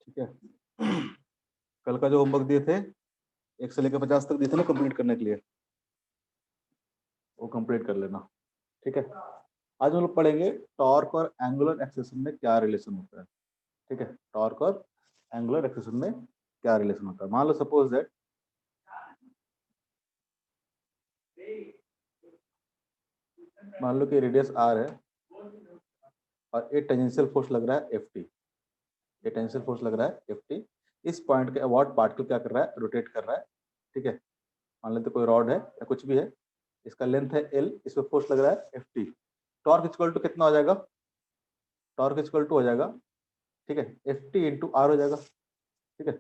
ठीक है। कल का जो होमवर्क दिए थे 1 से लेकर 50 तक दिए थे ना कंप्लीट करने के लिए, वो कंप्लीट कर लेना। ठीक है। आज हम लोग पढ़ेंगे टॉर्क और एंगुलर एक्सेलरेशन में क्या रिलेशन होता है। ठीक है, टॉर्क और एंगुलर एक्सेलरेशन में क्या रिलेशन होता है। मान लो सपोज दैट मान लो कि रेडियस आर है और ये टेंजेंशियल फोर्स लग रहा है एफ टी। ये टेंजेंशियल फोर्स लग रहा है एफ टी। इस पॉइंट के अबाउट पार्टिकल क्या कर रहा है, रोटेट कर रहा है। ठीक है, मान लेते कोई रॉड है या कुछ भी है, इसका लेंथ है एल, इस पर फोर्स लग रहा है F T. Torque equal to कितना हो जाएगा, टॉर्क इक्वल टू हो जाएगा, ठीक है, एफ टी इंटू आर हो जाएगा। ठीक है,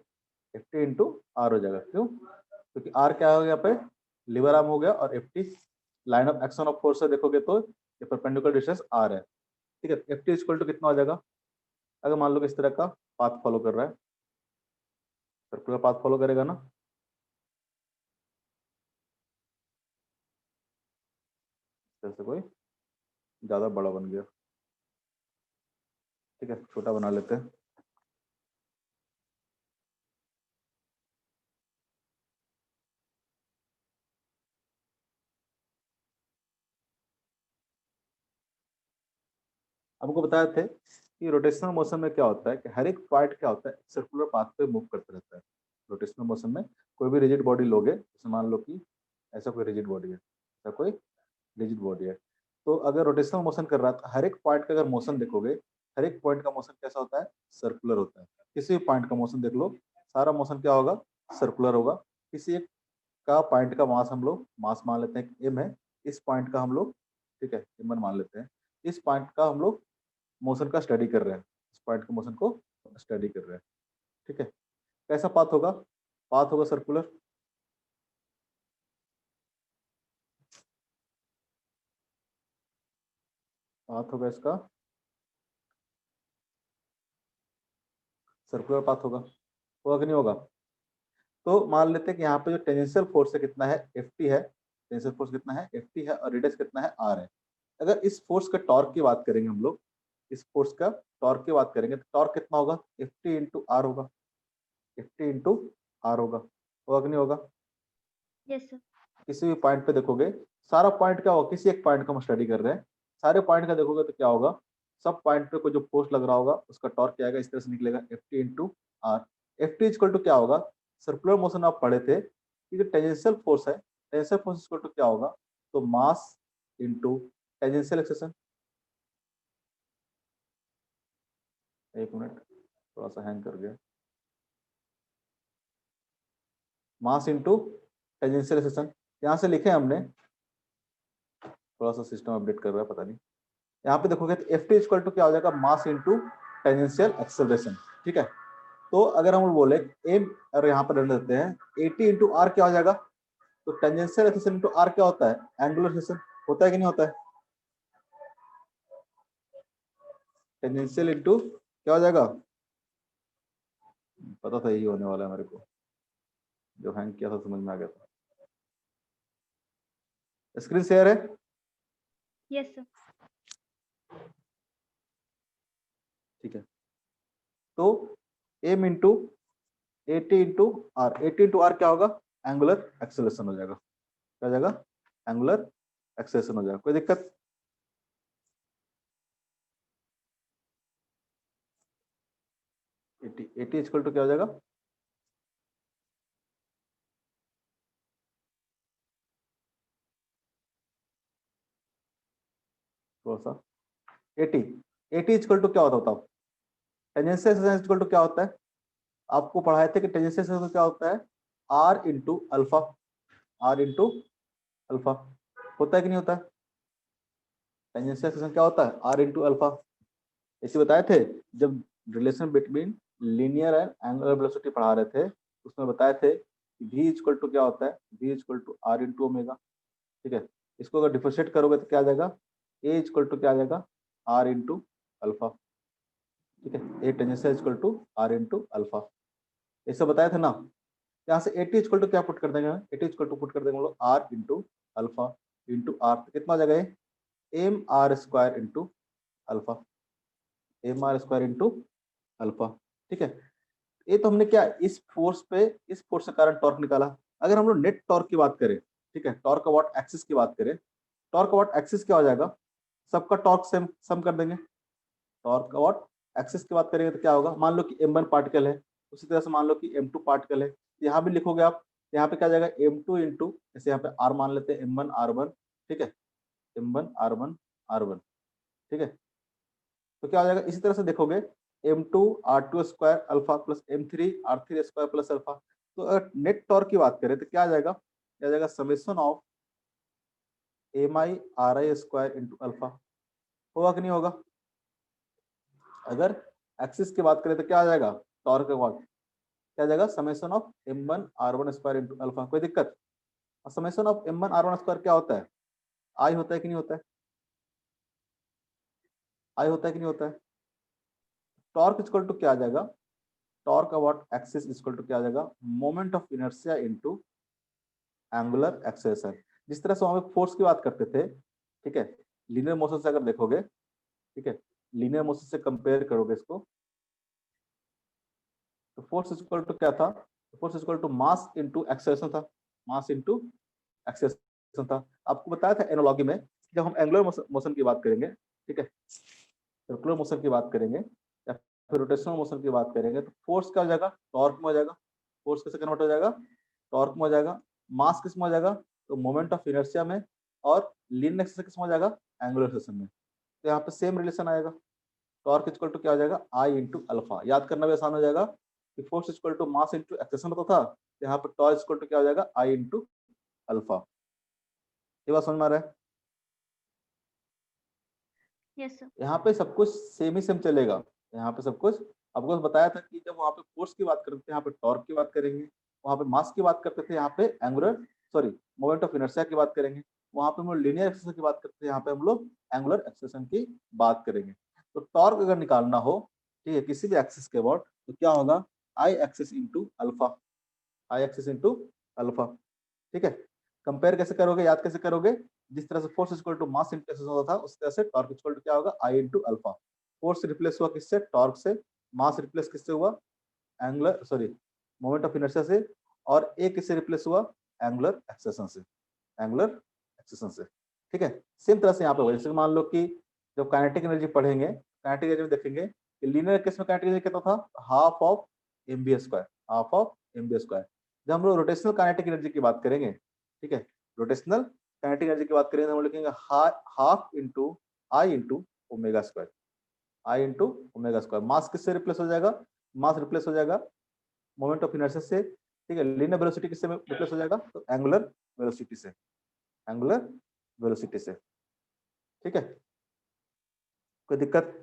एफ टी इंटू आर हो जाएगा। क्यों? क्योंकि आर क्या हो गया, यहाँ पे लिवर आर्म हो गया, और F T line of action of force से देखोगे तो ये परपेंडिकुलर डिस्टेंस आर है। ठीक है, एफ टी इक्वल टू कितना हो जाएगा, अगर मान लो कि इस तरह का पाथ फॉलो कर रहा है, सर्कुलर पाथ फॉलो करेगा ना, जैसे कोई ज्यादा बड़ा बन गया। ठीक है, छोटा बना लेते हैं। हमको बताए थे कि रोटेशनल मोशन में क्या होता है कि हर एक पॉइंट क्या होता है, सर्कुलर पाथ पे मूव करता रहता है। रोटेशनल मोशन में कोई भी रिजिड बॉडी लोगे, जैसे मान लो कि ऐसा कोई रिजिड बॉडी है, ऐसा कोई रिजिड बॉडी है, तो अगर रोटेशनल मोशन कर रहा है तो हर एक पॉइंट का अगर मोशन देखोगे, हर एक पॉइंट का मोशन कैसा होता है, सर्कुलर होता है। किसी भी पॉइंट का मोशन देख लो, सारा मोशन क्या होगा, सर्कुलर होगा। किसी एक का पॉइंट का मास हम लोग मास मान लेते हैं एम है, इस पॉइंट का हम लोग, ठीक है, एम मान लेते हैं, इस पॉइंट का हम लोग मोशन का स्टडी कर रहे हैं, इस पॉइंट के मोशन को स्टडी कर रहे हैं। ठीक है, कैसा पाथ होगा, पाथ होगा सर्कुलर। पाथ होगा इसका सर्कुलर पाथ होगा कि नहीं होगा। तो मान लेते हैं कि यहाँ पे जो टेंजेंशियल फोर्स है कितना है, एफ टी है। टेंजेंशियल फोर्स कितना है, एफ टी है, और रेडियस कितना है, आर है। अगर इस फोर्स का टॉर्क की बात करेंगे हम लोग, इस फोर्स का टॉर्क की बात करेंगे तो टॉर्क कितना होगा, एफ टी इंटू आर होगा। एफ टी इंटू आर होगा कि नहीं होगा। Yes sir. किसी भी पॉइंट पे देखोगे, सारा पॉइंट क्या होगा, किसी एक पॉइंट का हम स्टडी कर रहे हैं, सारे पॉइंट का देखोगे तो क्या होगा, सब पॉइंट पे कोई जो फोर्स लग रहा होगा उसका टॉर्क क्या आएगा, इस तरह से निकलेगा, F T into R. F T equal to क्या होगा, सर्कुलर मोशन आप पढ़े थे कि जो टेंजेंशियल फोर्स है, टेंजेंशियल फोर्स इक्वल टू क्या होगा, तो मास इंटू टेंजेंशियल एक्सेशन। एक मिनट, थोड़ा सा हैंग कर गया। मास इंटू टेंजेंशियल एक्सेशन, यहाँ से लिखे हमने, थोड़ा सा सिस्टम अपडेट कर रहा है पता नहीं। यहाँ पे देखोगे तो एफ टी इक्वल टू क्या हो जाएगा, मास इंटू टेंजेंशियल एक्सेलरेशन। ठीक है, तो अगर हम बोले एम, और यहाँ पर रख देते हैं एटी इंटू आर क्या हो जाएगा, तो टेंजेंशियल एक्सेलरेशन इंटू आर क्या होता है, एंगुलर एक्सेलरेशन। होता है कि नहीं होता है, टेंजेंशियल इंटू क्या हो जाएगा, पता था यही होने वाला है मेरे को, जो हैंग किया था समझ में आ गया था। स्क्रीन शेयर है, यस सर। ठीक है। तो M into A T into R, A T into R क्या होगा, एंगुलर एक्सेलरेशन हो जाएगा। क्या हो जाएगा, एंगुलर एक्सेलरेशन हो जाएगा। कोई दिक्कत, एटी एटी इक्वल टू क्या हो जाएगा, थोड़ा सा, एटी, एटी इक्वल टू क्या होता है बताओ, टेंजेंशियल एक्सेलरेशन इक्वल टू क्या होता है, आपको पढ़ाए थे कि टेंजेंशियल एक्सेलरेशन क्या होता है, R into alpha, R into alpha. होता है कि नहीं होता है, टेंजेंशियल एक्सेलरेशन क्या होता है, आर इंटू अल्फा। इसे बताए थे जब relation between linear and angular velocity पढ़ा रहे थे, उसमें बताए थे कि v इक्वल टू क्या होता है, v equal to R into omega. ठीक है, इसको अगर डिफरेंशिएट करोगे तो क्या आ जाएगा, a इक्वल टू क्या आ जाएगा, आर इंटू अल्फा। ठीक है, A tangential equal to R into alpha, ऐसा बताया था ना। यहाँ से एटी इक्वल टू क्या पुट कर देंगे, एटी इक्वल टू पुट कर देंगे हम लोग R into alpha into R, कितना हो जाएगा ये, M R square into alpha, M R square into alpha. ठीक है, ये तो हमने क्या इस फोर्स के कारण टॉर्क निकाला। अगर हम लोग नेट टॉर्क की बात करें, ठीक है, टॉर्क अबाउट एक्सिस की बात करें, टॉर्क अबाउट एक्सिस क्या हो जाएगा, सबका टॉर्क सेम सम कर देंगे। टॉर्क अबाउट एक्सिस की बात करेंगे तो क्या होगा, मान लो कि m1 पार्टिकल है, उसी तरह से मान लो कि m2 पार्टिकल है, यहाँ भी लिखोगे आप, यहाँ पे क्या जाएगा m2 इंटू, जैसे यहाँ पे r मान लेते हैं m1 r1, ठीक है, m1 r1 r1, ठीक है, तो क्या हो जाएगा इसी तरह से देखोगे m2 r2 square alpha plus m3 r3 square plus alpha. तो अगर नेट टॉर्क की बात करें तो क्या आ जाएगा, क्या आ जाएगा summation of mi ri square into alpha. होगा कि नहीं होगा। अगर एक्सिस की बात करें तो क्या आ जाएगा, टॉर्क का क्या आ जाएगा summation of m1 r1 square into alpha. कोई दिक्कत। Summation of m1 r1 square क्या होता है, आई होता है कि नहीं होता है, आई होता है कि नहीं होता है। टॉर्क इक्वल टू क्या आ जाएगा, torque about axis equal to क्या आ जाएगा, moment of inertia into angular acceleration. जिस तरह से हम फोर्स की बात करते थे, ठीक है, लीनियर मोशन से अगर देखोगे, ठीक है, लीनियर मोशन से कंपेयर करोगे इसको, तो फोर्स इक्वल टू क्या था, force equal to mass into acceleration था, मास इनटू एक्सेलरेशन था। आपको बताया था एनालॉजी में, जब हम एंगुलर मोशन की बात करेंगे, ठीक है, सर्कुलर मोशन की बात करेंगे या फिर रोटेशनल मोशन की बात करेंगे, तो फोर्स क्या हो जाएगा, टॉर्क में हो जाएगा। फोर्स कैसे कन्वर्ट हो जाएगा, टॉर्क में हो जाएगा। मास किस में हो जाएगा, तो मोमेंट ऑफ इनर्शिया में, और लीनियर एक्सेस किस में हो जाएगा, एंगुलर एक्सेलरेशन में। तो यहाँ पे सेम रिलेशन आएगा, टॉर्क इक्वल टू क्या हो जाएगा, आई इंटू अल्फा। याद करना भी आसान हो जाएगा कि force equal to mass into acceleration होता था, यहाँ पे टॉर्क इक्वल टू क्या हो जाएगा, आई इंटू अल्फा। ये बात समझ में आ रहा है। Yes sir. यहाँ पे सब कुछ सेम ही सेम चलेगा। यहाँ पे सब कुछ आपको बताया था कि जब वहाँ पे फोर्स की बात करते थे यहाँ पे टॉर्क की बात करेंगे, वहाँ पे मास की बात करते थे यहाँ पे angular sorry moment of inertia की बात करेंगे, वहाँ पे हम लोग लीनियर एक्सेलरेशन की बात करते थे, यहाँ पे हम लोग एंगुलर एक्सेलरेशन की बात करेंगे। तो टॉर्क अगर निकालना हो, ठीक है, किसी भी एक्सिस के अबाउट, तो क्या होगा, आई एक्सिस इंटू अल्फा, आई एक्सिस इंटू अल्फा, ठीक है। कंपेयर कैसे करोगे, याद कैसे करोगे, जिस तरह से force equal to mass into acceleration होता था, उस तरह से टॉर्क इक्वल टू क्या होगा, आई इंटू अल्फा। फोर्स रिप्लेस हुआ किससे, टॉर्क से, मास रिप्लेस किससे हुआ, angular sorry moment of inertia से, और ए किससे रिप्लेस हुआ, एंगुलर एक्सेलरेशन से, एंगुलर एक्सेलरेशन से, ठीक है। सेम तरह से यहाँ पे होगा, जैसे मान लो कि जब काइनेटिक एनर्जी पढ़ेंगे, काइनेटिक एनर्जी में देखेंगे कि लीनियर केस में काइनेटिक एनर्जी कितना था, half of MB square, half of MB square. जब हम लोग रोटेशनल काइनेटिक एनर्जी की बात करेंगे, ठीक है, रोटेशनल काइनेटिक एनर्जी की बात करेंगे तो हम लिखेंगे हाफ इंटू आई इंटू ओमेगा स्क्वायर, आई इंटू ओमेगा स्क्वायर। मास किससे रिप्लेस हो जाएगा, मास रिप्लेस हो जाएगा मोमेंट ऑफ इनर्शिया से, ठीक है। लीनियर वेलोसिटी किससे रिप्लेस हो जाएगा, तो एंगुलर वेलोसिटी से, एंगुलर वेलोसिटी से, ठीक है। कोई दिक्कत।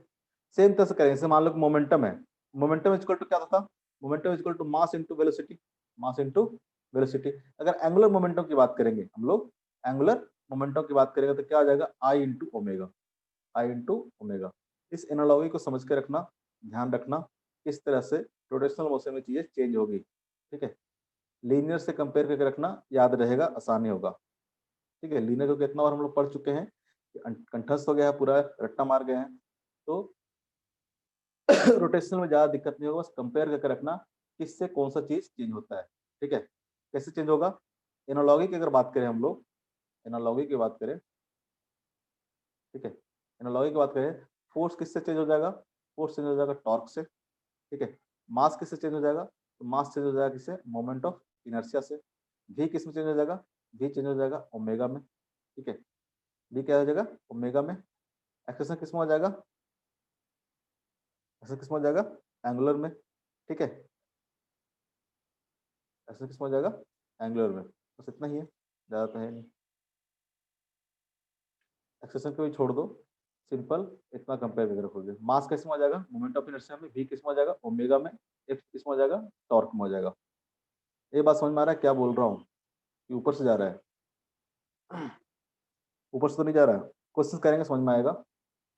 सेम तरह से करेंगे, जैसे मान लो कि मोमेंटम है, मोमेंटम इक्वल टू क्या होता था, momentum equal to mass into velocity, mass into velocity. अगर एंगुलर मोमेंटम की बात करेंगे हम लोग, एंगुलर मोमेंटम की बात करेंगे तो क्या आ जाएगा, आई इंटू ओमेगा, आई इंटू ओमेगा। इस एनालॉजी को समझ के रखना, ध्यान रखना किस तरह से रोटेशनल मोशन में चीजें चेंज होगी, ठीक है। लीनियर से कंपेयर करके रखना, याद रहेगा, आसानी होगा, ठीक है। लीनियर को कितना बार हम लोग पढ़ चुके हैं, कंठस्थ हो गया है, पूरा रट्टा मार गए हैं, तो रोटेशनल में ज्यादा दिक्कत नहीं होगा, बस कंपेयर करके रखना किससे कौन सा चीज चेंज होता है, ठीक है। कैसे चेंज होगा, एनालॉजी की अगर बात करें हम लोग, एनालॉजी की बात करें, ठीक है, एनालॉजी की बात करें, फोर्स किससे चेंज हो जाएगा, फोर्स चेंज हो जाएगा टॉर्क से, ठीक है। मास किससे चेंज हो जाएगा, तो मास चेंज हो जाएगा किससे, मोमेंट ऑफ इनर्शिया से। भी किस में चेंज हो जाएगा, भी चेंज हो जाएगा ओमेगा में, ठीक है। भी क्या हो जाएगा, ओमेगा में। एक्सेलरेशन किस में हो जाएगा, एक्सेलरेशन किस में हो जाएगा, एंगुलर में, ठीक है। एक्सेलरेशन किस में हो जाएगा, एंगुलर में। बस इतना ही है, ज्यादा तो है नहीं। एक्सेलरेशन को भी छोड़ दो, सिंपल इतना कंपेयर करके रखोगे। मास किस में हो जाएगा, मोमेंट ऑफ इनर्शिया में। भी किस में हो जाएगा, ओमेगा में। एफ किस में हो जाएगा, टॉर्क में हो जाएगा। ये बात समझ में आ रहा है क्या बोल रहा हूँ, कि ऊपर से जा रहा है, ऊपर से तो नहीं जा रहा है। कोशिश करेंगे समझ में आएगा,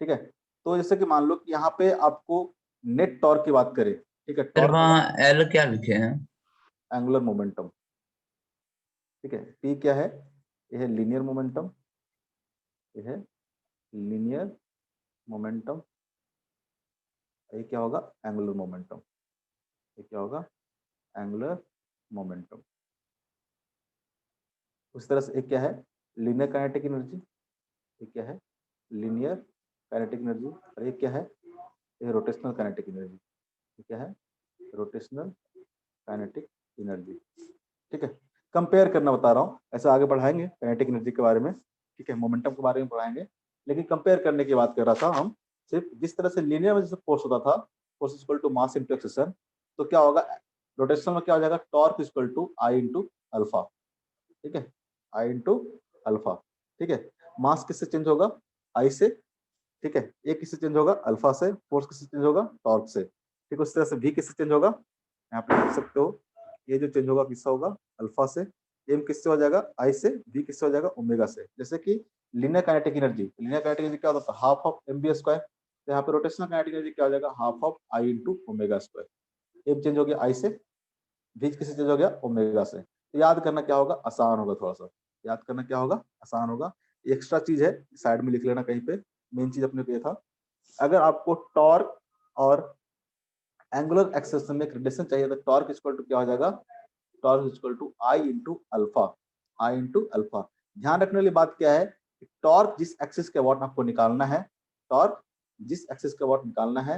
ठीक है। तो जैसे कि मान लो कि यहाँ पे आपको नेट टॉर्क की बात करें, ठीक है, फिर टॉर्क वहाँ एल क्या लिखे हैं? एंगुलर मोमेंटम, ठीक है। पी क्या है, ये है लीनियर मोमेंटम, ये है लीनियर मोमेंटम, ये क्या होगा, एंगुलर मोमेंटम, ये क्या होगा, एंगुलर मोमेंटम। उस तरह से एक क्या है, लीनियर काइनेटिक एनर्जी, ये क्या है, लीनियर काइनेटिक एनर्जी, और ये क्या है, ये रोटेशनल काइनेटिक एनर्जी, ये क्या है, रोटेशनल काइनेटिक एनर्जी। ठीक है, कंपेयर करना बता रहा हूँ, ऐसा आगे बढ़ाएंगे काइनेटिक एनर्जी के बारे में, ठीक है, मोमेंटम के बारे में पढ़ाएंगे, लेकिन कंपेयर करने की बात कर रहा था हम। सिर्फ जिस तरह से लीनियर में जैसे फोर्स होता था, force equal to mass into acceleration, तो क्या होगा, रोटेशनल में क्या हो जाएगा, torque equal to I into alpha. ठीक है, आई इंटू अल्फा। ठीक है, मास किससे चेंज होगा, आई से। ठीक है, ए किससे चेंज होगा, अल्फा से। फोर्स किससे चेंज होगा, टॉर्क से। ठीक, उस तरह से भी किससे चेंज होगा, यहाँ पे देख सकते हो, ये जो चेंज होगा किससे होगा, अल्फा से। एम किससे हो जाएगा, आई से। बी किससे हो जाएगा, ओमेगा से। जैसे कि linear kinetic energy, linear kinetic energy क्या होता है, half of M B square. तो यहाँ पे रोटेशनल काइनेटिक एनर्जी क्या हो जाएगा, half of I into omega square. M change हो गया आई से, बी किससे चेंज हो गया, ओमेगा से। तो याद करना क्या होगा, आसान होगा, थोड़ा सा याद करना क्या होगा, आसान होगा। एक्स्ट्रा चीज है, साइड में लिख लेना कहीं पे, मेन चीज अपने को ये था। अगर आपको टॉर्क और एंगुलर एक्सेलरेशन में एक रिलेशन चाहिए तो टॉर्क इक्वल टू क्या हो जाएगा, torque equal to I into alpha, I into alpha. ध्यान रखने वाली बात क्या है, टॉर्क जिस एक्सिस के अबाउट आपको निकालना है, टॉर्क जिस एक्सिस के अबाउट निकालना है,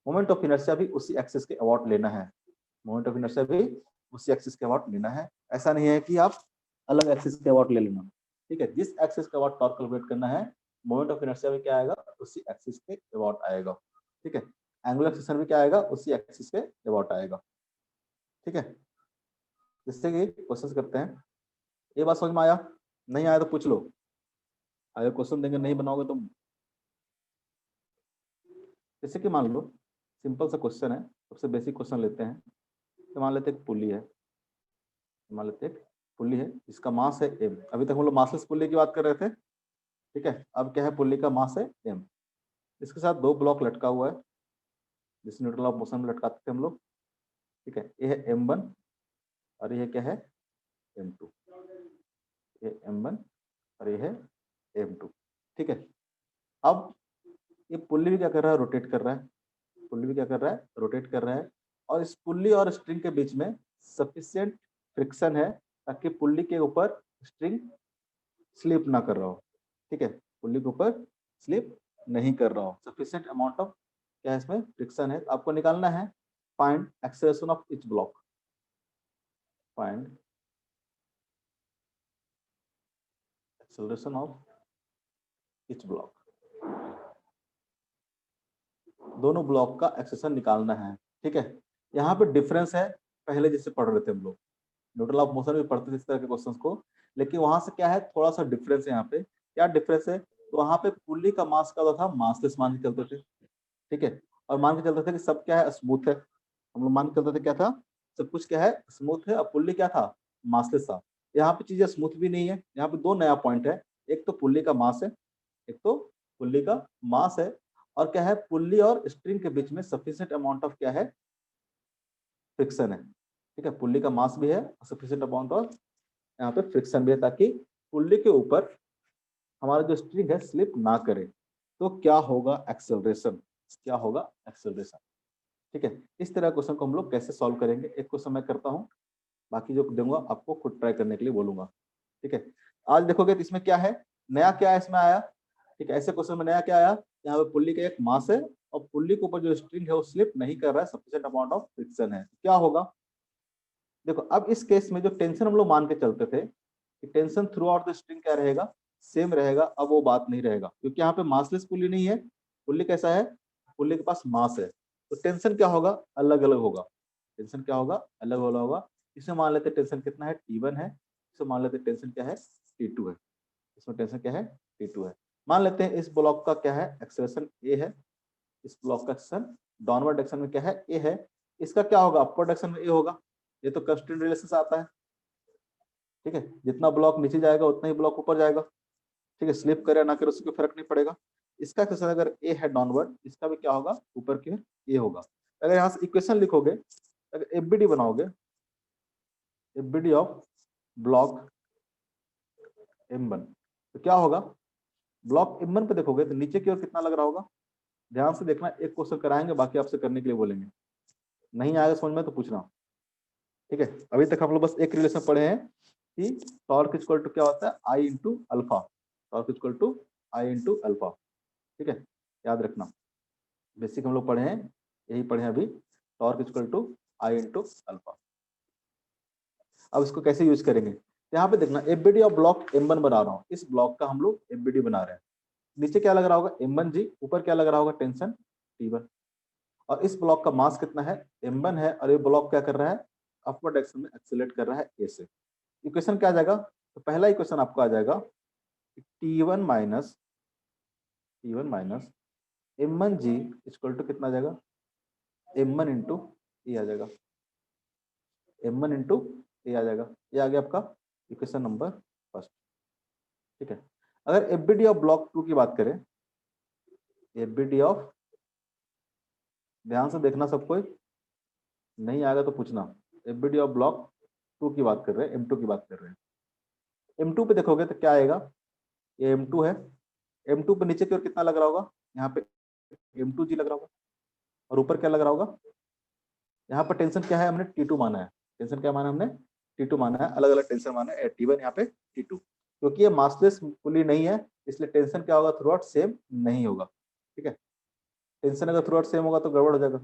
मोमेंट ऑफ इनर्शिया भी उसी एक्सिस के अबाउट लेना है, मोमेंट ऑफ इनर्शिया भी उसी एक्सिस के अबाउट लेना है। ऐसा नहीं है कि आप अलग एक्सिस के अबाउट ले लेना। ठीक है, जिस एक्सिस के अबाउट टॉर्क कैलकुलेट करना है, मोमेंट ऑफ इनर्शिया भी क्या आएगा, उसी एक्सिस के अबाउट आएगा। ठीक है, एंगुलर एक्सेलरेशन भी क्या आएगा, उसी एक्सिस के अबाउट आएगा। ठीक है, जिससे कि क्वेश्चन करते हैं। ये बात समझ में आया, नहीं आया तो पूछ लो, आगे क्वेश्चन देंगे, नहीं बनाओगे तो। जैसे कि मान लो सिंपल सा क्वेश्चन है, सबसे बेसिक क्वेश्चन लेते हैं। तो मान लेते एक पुल्ली है, मान लेते एक पुल्ली है, इसका मास है एम। अभी तक हम लोग मासलेस पुल्ली की बात कर रहे थे। ठीक है, अब क्या है, पुल्ली का मास है एम। इसके साथ दो ब्लॉक लटका हुआ है, जिस न्यूट्रल ऑफ मोशन में लटकाते थे हम लोग। ठीक है, ये है M1 और ये क्या है, M2। ये M1 और ये है M2। ठीक है, अब ये पुल्ली भी क्या कर रहा है, रोटेट कर रहा है। पुल्ली भी क्या कर रहा है, रोटेट कर रहा है। और इस पुल्ली और स्ट्रिंग के बीच में सफिशिएंट फ्रिक्शन है ताकि पुल्ली के ऊपर स्ट्रिंग स्लिप ना कर रहा हो। ठीक है, पुल्ली के ऊपर स्लिप नहीं कर रहा हो, सफिशिएंट अमाउंट ऑफ क्या है, इसमें फ्रिक्शन है। आपको निकालना है find acceleration of each block, find acceleration of each block. दोनों ब्लॉक का एक्सेलरेशन निकालना है। ठीक है, यहाँ पे डिफरेंस है, पहले जैसे पढ़ रहे थे हम लोग, न्यूट्रल ऑफ मोशन भी पढ़ते थे इस तरह के क्वेश्चंस को, लेकिन वहां से क्या है, थोड़ा सा डिफरेंस है। यहाँ पे क्या डिफरेंस है, तो वहां पे पुल्ली का मास क्या होता था, मासलेस मान के चलते थे। ठीक है, और मान के चलते थे कि सब क्या है, स्मूथ है। हम लोग मान के चलते थे क्या था, सब कुछ क्या है, स्मूथ है। और पुल्ली क्या था, मासलेस था। यहाँ पे चीजें स्मूथ भी नहीं है। यहाँ पे दो नया पॉइंट है, एक तो पुल्ली का मास है, एक तो पुल्ली का मास है। और क्या है, पुल्ली और स्ट्रिंग के बीच में सफिशिएंट अमाउंट ऑफ क्या है, फ्रिक्शन है। ठीक है, पुल्ली का मास भी है, सफिशिएंट अमाउंट ऑफ यहाँ पे फ्रिक्शन भी है, ताकि पुल्ली के ऊपर हमारा जो स्ट्रिंग है स्लिप ना करे। तो क्या होगा, एक्सेलरेशन, क्या होगा, एक्सेलरेशन। ठीक है, इस तरह क्वेश्चन को हम लोग कैसे सॉल्व करेंगे, एक क्वेश्चन मैं करता हूँ, बाकी जो दूंगा आपको खुद ट्राई करने के लिए बोलूंगा। ठीक है, आज देखोगे तो इसमें क्या है, नया क्या है इसमें आया। ठीक है, ऐसे क्वेश्चन में नया क्या आया, यहाँ पे पुल्ली का एक मास है और पुल्ली के ऊपर जो स्ट्रिंग है वो स्लिप नहीं कर रहा है, सफिशिएंट अमाउंट ऑफ फ्रिक्शन है। क्या होगा, देखो अब इस केस में जो टेंशन हम लोग मान के चलते थे कि tension through out the string क्या रहेगा, सेम रहेगा। अब वो बात नहीं रहेगा, क्योंकि यहाँ पे मासलेस पुल्ली नहीं है। पुल्ली कैसा है, पुल्ली के पास मास है, तो टेंशन क्या होगा, अलग अलग होगा। टेंशन क्या होगा, अलग अलग होगा। इसमें मान लेते टेंशन कितना है, T1 है। इसमें मान लेते टेंशन क्या है, T2 है। इसमें टेंशन क्या है, T2 है। मान लेते हैं इस ब्लॉक का क्या है, एक्सेलरेशन A है। इस ब्लॉक का एक्सेलरेशन डाउनवर्ड डायरेक्शन में क्या है, A है। इसका क्या होगा, अपवर्ड डायरेक्शन में A होगा। ये तो कंस्ट्रेंट रिलेशन से आता है। ठीक है, जितना ब्लॉक नीचे जाएगा उतना ही ब्लॉक ऊपर जाएगा। ठीक है, स्लिप करे ना करे उससे कोई फर्क नहीं पड़ेगा। इसका एक्सेलरेशन अगर ए है डाउनवर्ड, इसका भी क्या होगा, ऊपर की ओर ए होगा। अगर यहाँ से इक्वेशन लिखोगे, अगर एफबीडी बनाओगे, एफबीडी ऑफ ब्लॉक M1, तो क्या होगा, ब्लॉक M1 पे देखोगे तो नीचे की ओर कितना लग रहा होगा। ध्यान से देखना, एक क्वेश्चन कराएंगे, बाकी आपसे करने के लिए बोलेंगे। नहीं आएगा समझ में तो पूछना, ठीक है। अभी तक हम लोग बस एक रिलेशन पढ़े हैं कि टॉर्क इक्वल टू क्या होता है, I into alpha, torque equal to I into alpha, ठीक है, याद रखना। बेसिक हम लोग पढ़े हैं, यही पढ़े हैं अभी, torque equal to I into alpha. अब इसको कैसे यूज करेंगे, यहाँ पे देखना, एफबीडी ऑफ ब्लॉक M1 बना रहा हूँ, इस ब्लॉक का हम लोग एफबीडी बना रहे हैं। नीचे क्या लग रहा होगा, M1G, ऊपर क्या लग रहा होगा, टेंशन T1, और इस ब्लॉक का मास कितना है, M1 है, और ये ब्लॉक क्या कर रहा है, अपवर्ड डायरेक्शन में एक्सेलरेट कर रहा है ए से। इक्वेशन क्या आ जाएगा, तो पहला इक्वेशन आपको आ जाएगा T1 minus M1G equal to कितना आ जाएगा, M1 इंटू ए आ जाएगा, M1 इंटू ए आ जाएगा। ये आ गया आपका इक्वेशन नंबर फर्स्ट, ठीक है। अगर एफबीडी ऑफ ब्लॉक 2 की बात करें, एफबीडी ऑफ, ध्यान से देखना सब कोई, नहीं आएगा तो पूछना, एफबीडी ऑफ ब्लॉक 2 की बात कर रहे हैं, M2 की बात कर रहे हैं। M2 पे देखोगे तो क्या आएगा, ये M2 है, M2 पे नीचे की ओर कितना लग रहा होगा, यहाँ पे M2G लग रहा होगा, और ऊपर क्या लग रहा होगा, यहाँ पर टेंशन क्या है, हमने T2 माना है, टेंशन क्या माना हमने, T2 माना है, अलग अलग टेंशन माना है, T1 यहाँ पे T2, क्योंकि ये मासलेस पुली नहीं है, इसलिए टेंशन क्या होगा, थ्रू आउट सेम नहीं होगा, ठीक है। टेंशन अगर थ्रू आउट सेम होगा तो गड़बड़ हो जाएगा,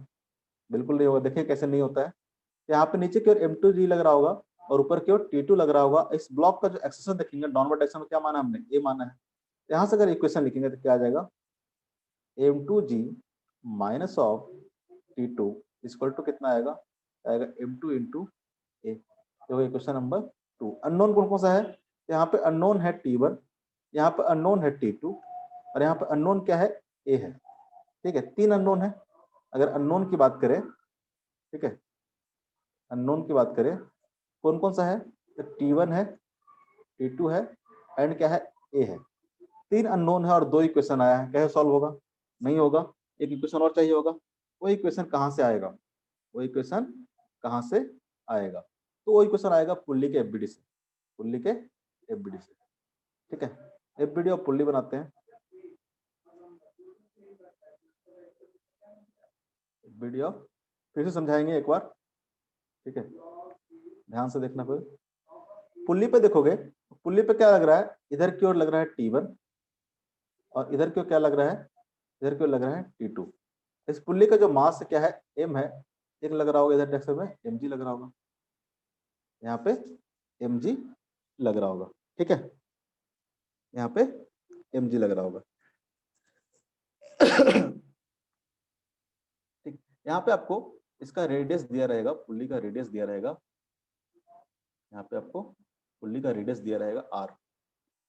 बिल्कुल नहीं होगा। देखिए कैसे नहीं होता है, यहाँ पे नीचे की ओर M2G लग रहा होगा और ऊपर की ओर T2 लग रहा होगा। इस ब्लॉक का जो एक्सेशन देखेंगे, डाउनवर्ड डायरेक्शन में क्या माना हमने, ए माना है। यहाँ से अगर इक्वेशन लिखेंगे तो क्या आ जाएगा, M2G minus of T2 equal to कितना आएगा, आएगा M2 इंटू ए। तो इक्वेशन नंबर 2। अननोन कौन कौन सा है, यहाँ पे अननोन है T1, यहाँ पे अननोन है T2, और यहाँ पे अननोन क्या है, ए है, ठीक है। 3 अननोन है। अगर अननोन की बात करें, ठीक है, अननोन की बात करें कौन कौन सा है, तो T1 है, T2 है, एंड क्या है, ए है। 3 अननोन है और 2 इक्वेशन आया है, कैसे सॉल्व होगा, नहीं होगा, एक इक्वेशन और चाहिए होगा। वो इक्वेशन कहाँ से आएगा, वो इक्वेशन कहाँ से आएगा, तो वो इक्वेशन आएगा पुल्ली के एफबीडी से, पुल्ली के एफबीडी से, ठीक है। एफबीडी और पुल्ली बनाते हैं, एफबीडी और फिर से समझाएंगे एक बार, ठीक है, ध्यान से देखना। फिर पुल्ली पे देखोगे, पुल्ली पे क्या लग रहा है, इधर की ओर लग रहा है T1, और इधर की ओर क्या लग रहा है, इधर की ओर लग रहा है T2। इस पुल्ली का जो मास क्या है, M है, एक लग रहा होगा इधर डायरेक्शन में mg लग रहा होगा, यहाँ पे mg लग रहा होगा, ठीक है, यहाँ पे mg लग रहा होगा। ठीक, यहाँ पे आपको इसका रेडियस दिया रहेगा, पुल्ली का रेडियस दिया रहेगा, यहाँ पे आपको पुल्ली का रेडियस दिया रहेगा r,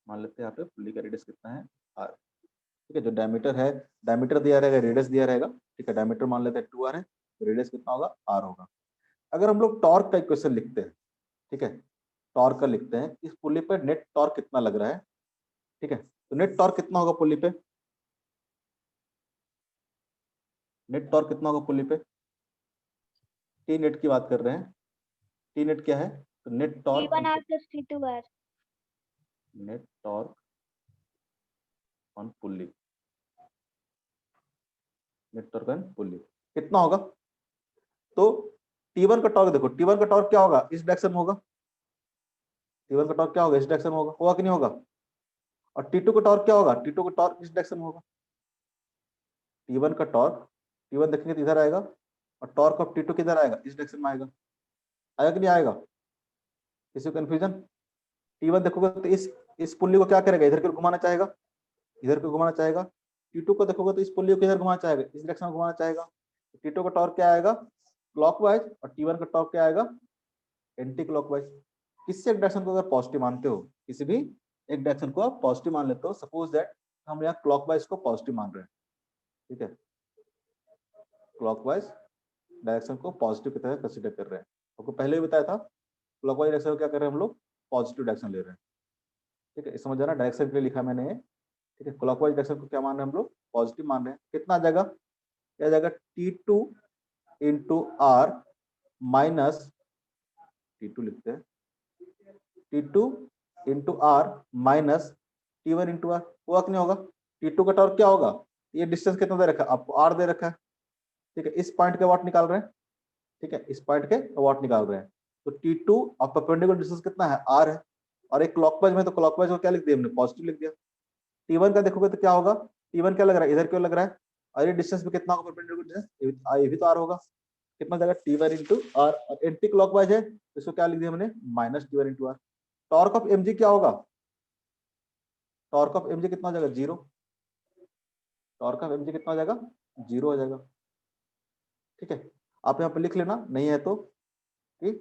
मान लेते हैं यहाँ पे पुल्ली का रेडियस कितना है, r, ठीक है। जो डायमीटर है, डायमीटर दिया रहेगा, रेडियस दिया रहेगा, ठीक है। डायमीटर मान लेते हैं 2r है, रेडियस कितना होगा, r होगा। अगर हम लोग टॉर्क का इक्वेशन लिखते हैं, ठीक है, टॉर्क का लिखते हैं, इस पुल्ली पे नेट टॉर्क कितना लग रहा है, ठीक है, तो नेट टॉर्क कितना होगा पुल्ली पे, नेट टॉर्क कितना होगा पुल्ली पे, टी नेट की बात कर रहे हैं, टी नेट क्या है, तो net torque, T1R plus T2R. Net torque on pulley, net torque on pulley कितना होगा, तो T1 का टॉर्क देखो, T1 का टॉर्क क्या होगा, इस डायरेक्शन में होगा, T1 का टॉर्क क्या होगा, इस डायरेक्शन में होगा कि नहीं होगा, और T2 का टॉर्क क्या होगा, T2 का टॉर्क इस डायरेक्शन में होगा। T1 का टॉर्क, T1 देखेंगे तो इधर आएगा, और टॉर्क ऑफ T2 किधर आएगा, इस डायरेक्शन में आएगा, आएगा कि नहीं आएगा, किसी को कंफ्यूजन। T1 देखोगे तो इस पुल्ली को क्या करेगा, इधर की ओर घुमाना चाहेगा, इधर को घुमाना चाहेगा। T2 को देखोगे तो इस पुल्ली को किधर घुमाना चाहेगा, इस डायरेक्शन में घुमाना चाहेगा। T2 का टॉर्क क्या आएगा, क्लॉकवाइज, और T1 का टॉर्क क्या आएगा, एंटी क्लॉकवाइज। किसी एक डायरेक्शन को अगर पॉजिटिव मानते हो, किसी भी एक डायरेक्शन को आप पॉजिटिव मान लेते हो, सपोज दैट हम यहाँ क्लॉकवाइज को पॉजिटिव मान रहे हैं, ठीक है, क्लॉकवाइज डायरेक्शन को पॉजिटिव की तरह कंसीडर कर रहे हैं। आपको पहले भी बताया था, क्लॉकवाइज डायरेक्शन को क्या कर रहे हैं हम लोग, पॉजिटिव डायरेक्शन ले रहे हैं, ठीक है। समझ जाना, डायरेक्शन के लिए लिखा मैंने, ठीक है। क्लॉकवाइज डायरेक्शन को क्या मान रहे हैं हम लोग, पॉजिटिव मान रहे हैं। कितना आ जाएगा, क्या आ जाएगा, T2 into R minus, T2 लिखते हैं, T2 into R minus T1 into R, हुआ कि नहीं होगा। T2 का टॉर्क क्या होगा, ये डिस्टेंस कितना दे रखा है आपको, R दे रखा है, ठीक है। इस पॉइंट के वाट निकाल रहे हैं, ठीक है, इस पॉइंट के अबाउट निकाल रहे हैं। तो T2 और परपेंडिकुलर डिस्टेंस कितना है, R है, और एक क्लॉकवाइज में, तो क्लॉकवाइज को क्या लिख दिया हमने, पॉजिटिव लिख दिया। T1 का देखोगे तो क्या होगा, T1 क्या लग रहा है, इधर क्यों लग रहा है, और ये डिस्टेंस में कितना होगा, परपेंडिकुलर डिस्टेंस, ये भी तो R होगा, कितना जाएगा T1 इंटू R, और एंटी क्लॉकवाइज है तो इसको क्या लिख दिया हमने, minus T1 into R। Torque of mg क्या होगा, टॉर्क ऑफ mg कितना हो जाएगा, 0, टॉर्क ऑफ mg कितना हो जाएगा, 0 हो जाएगा। ठीक है, आप यहाँ पे लिख लेना, नहीं है तो कि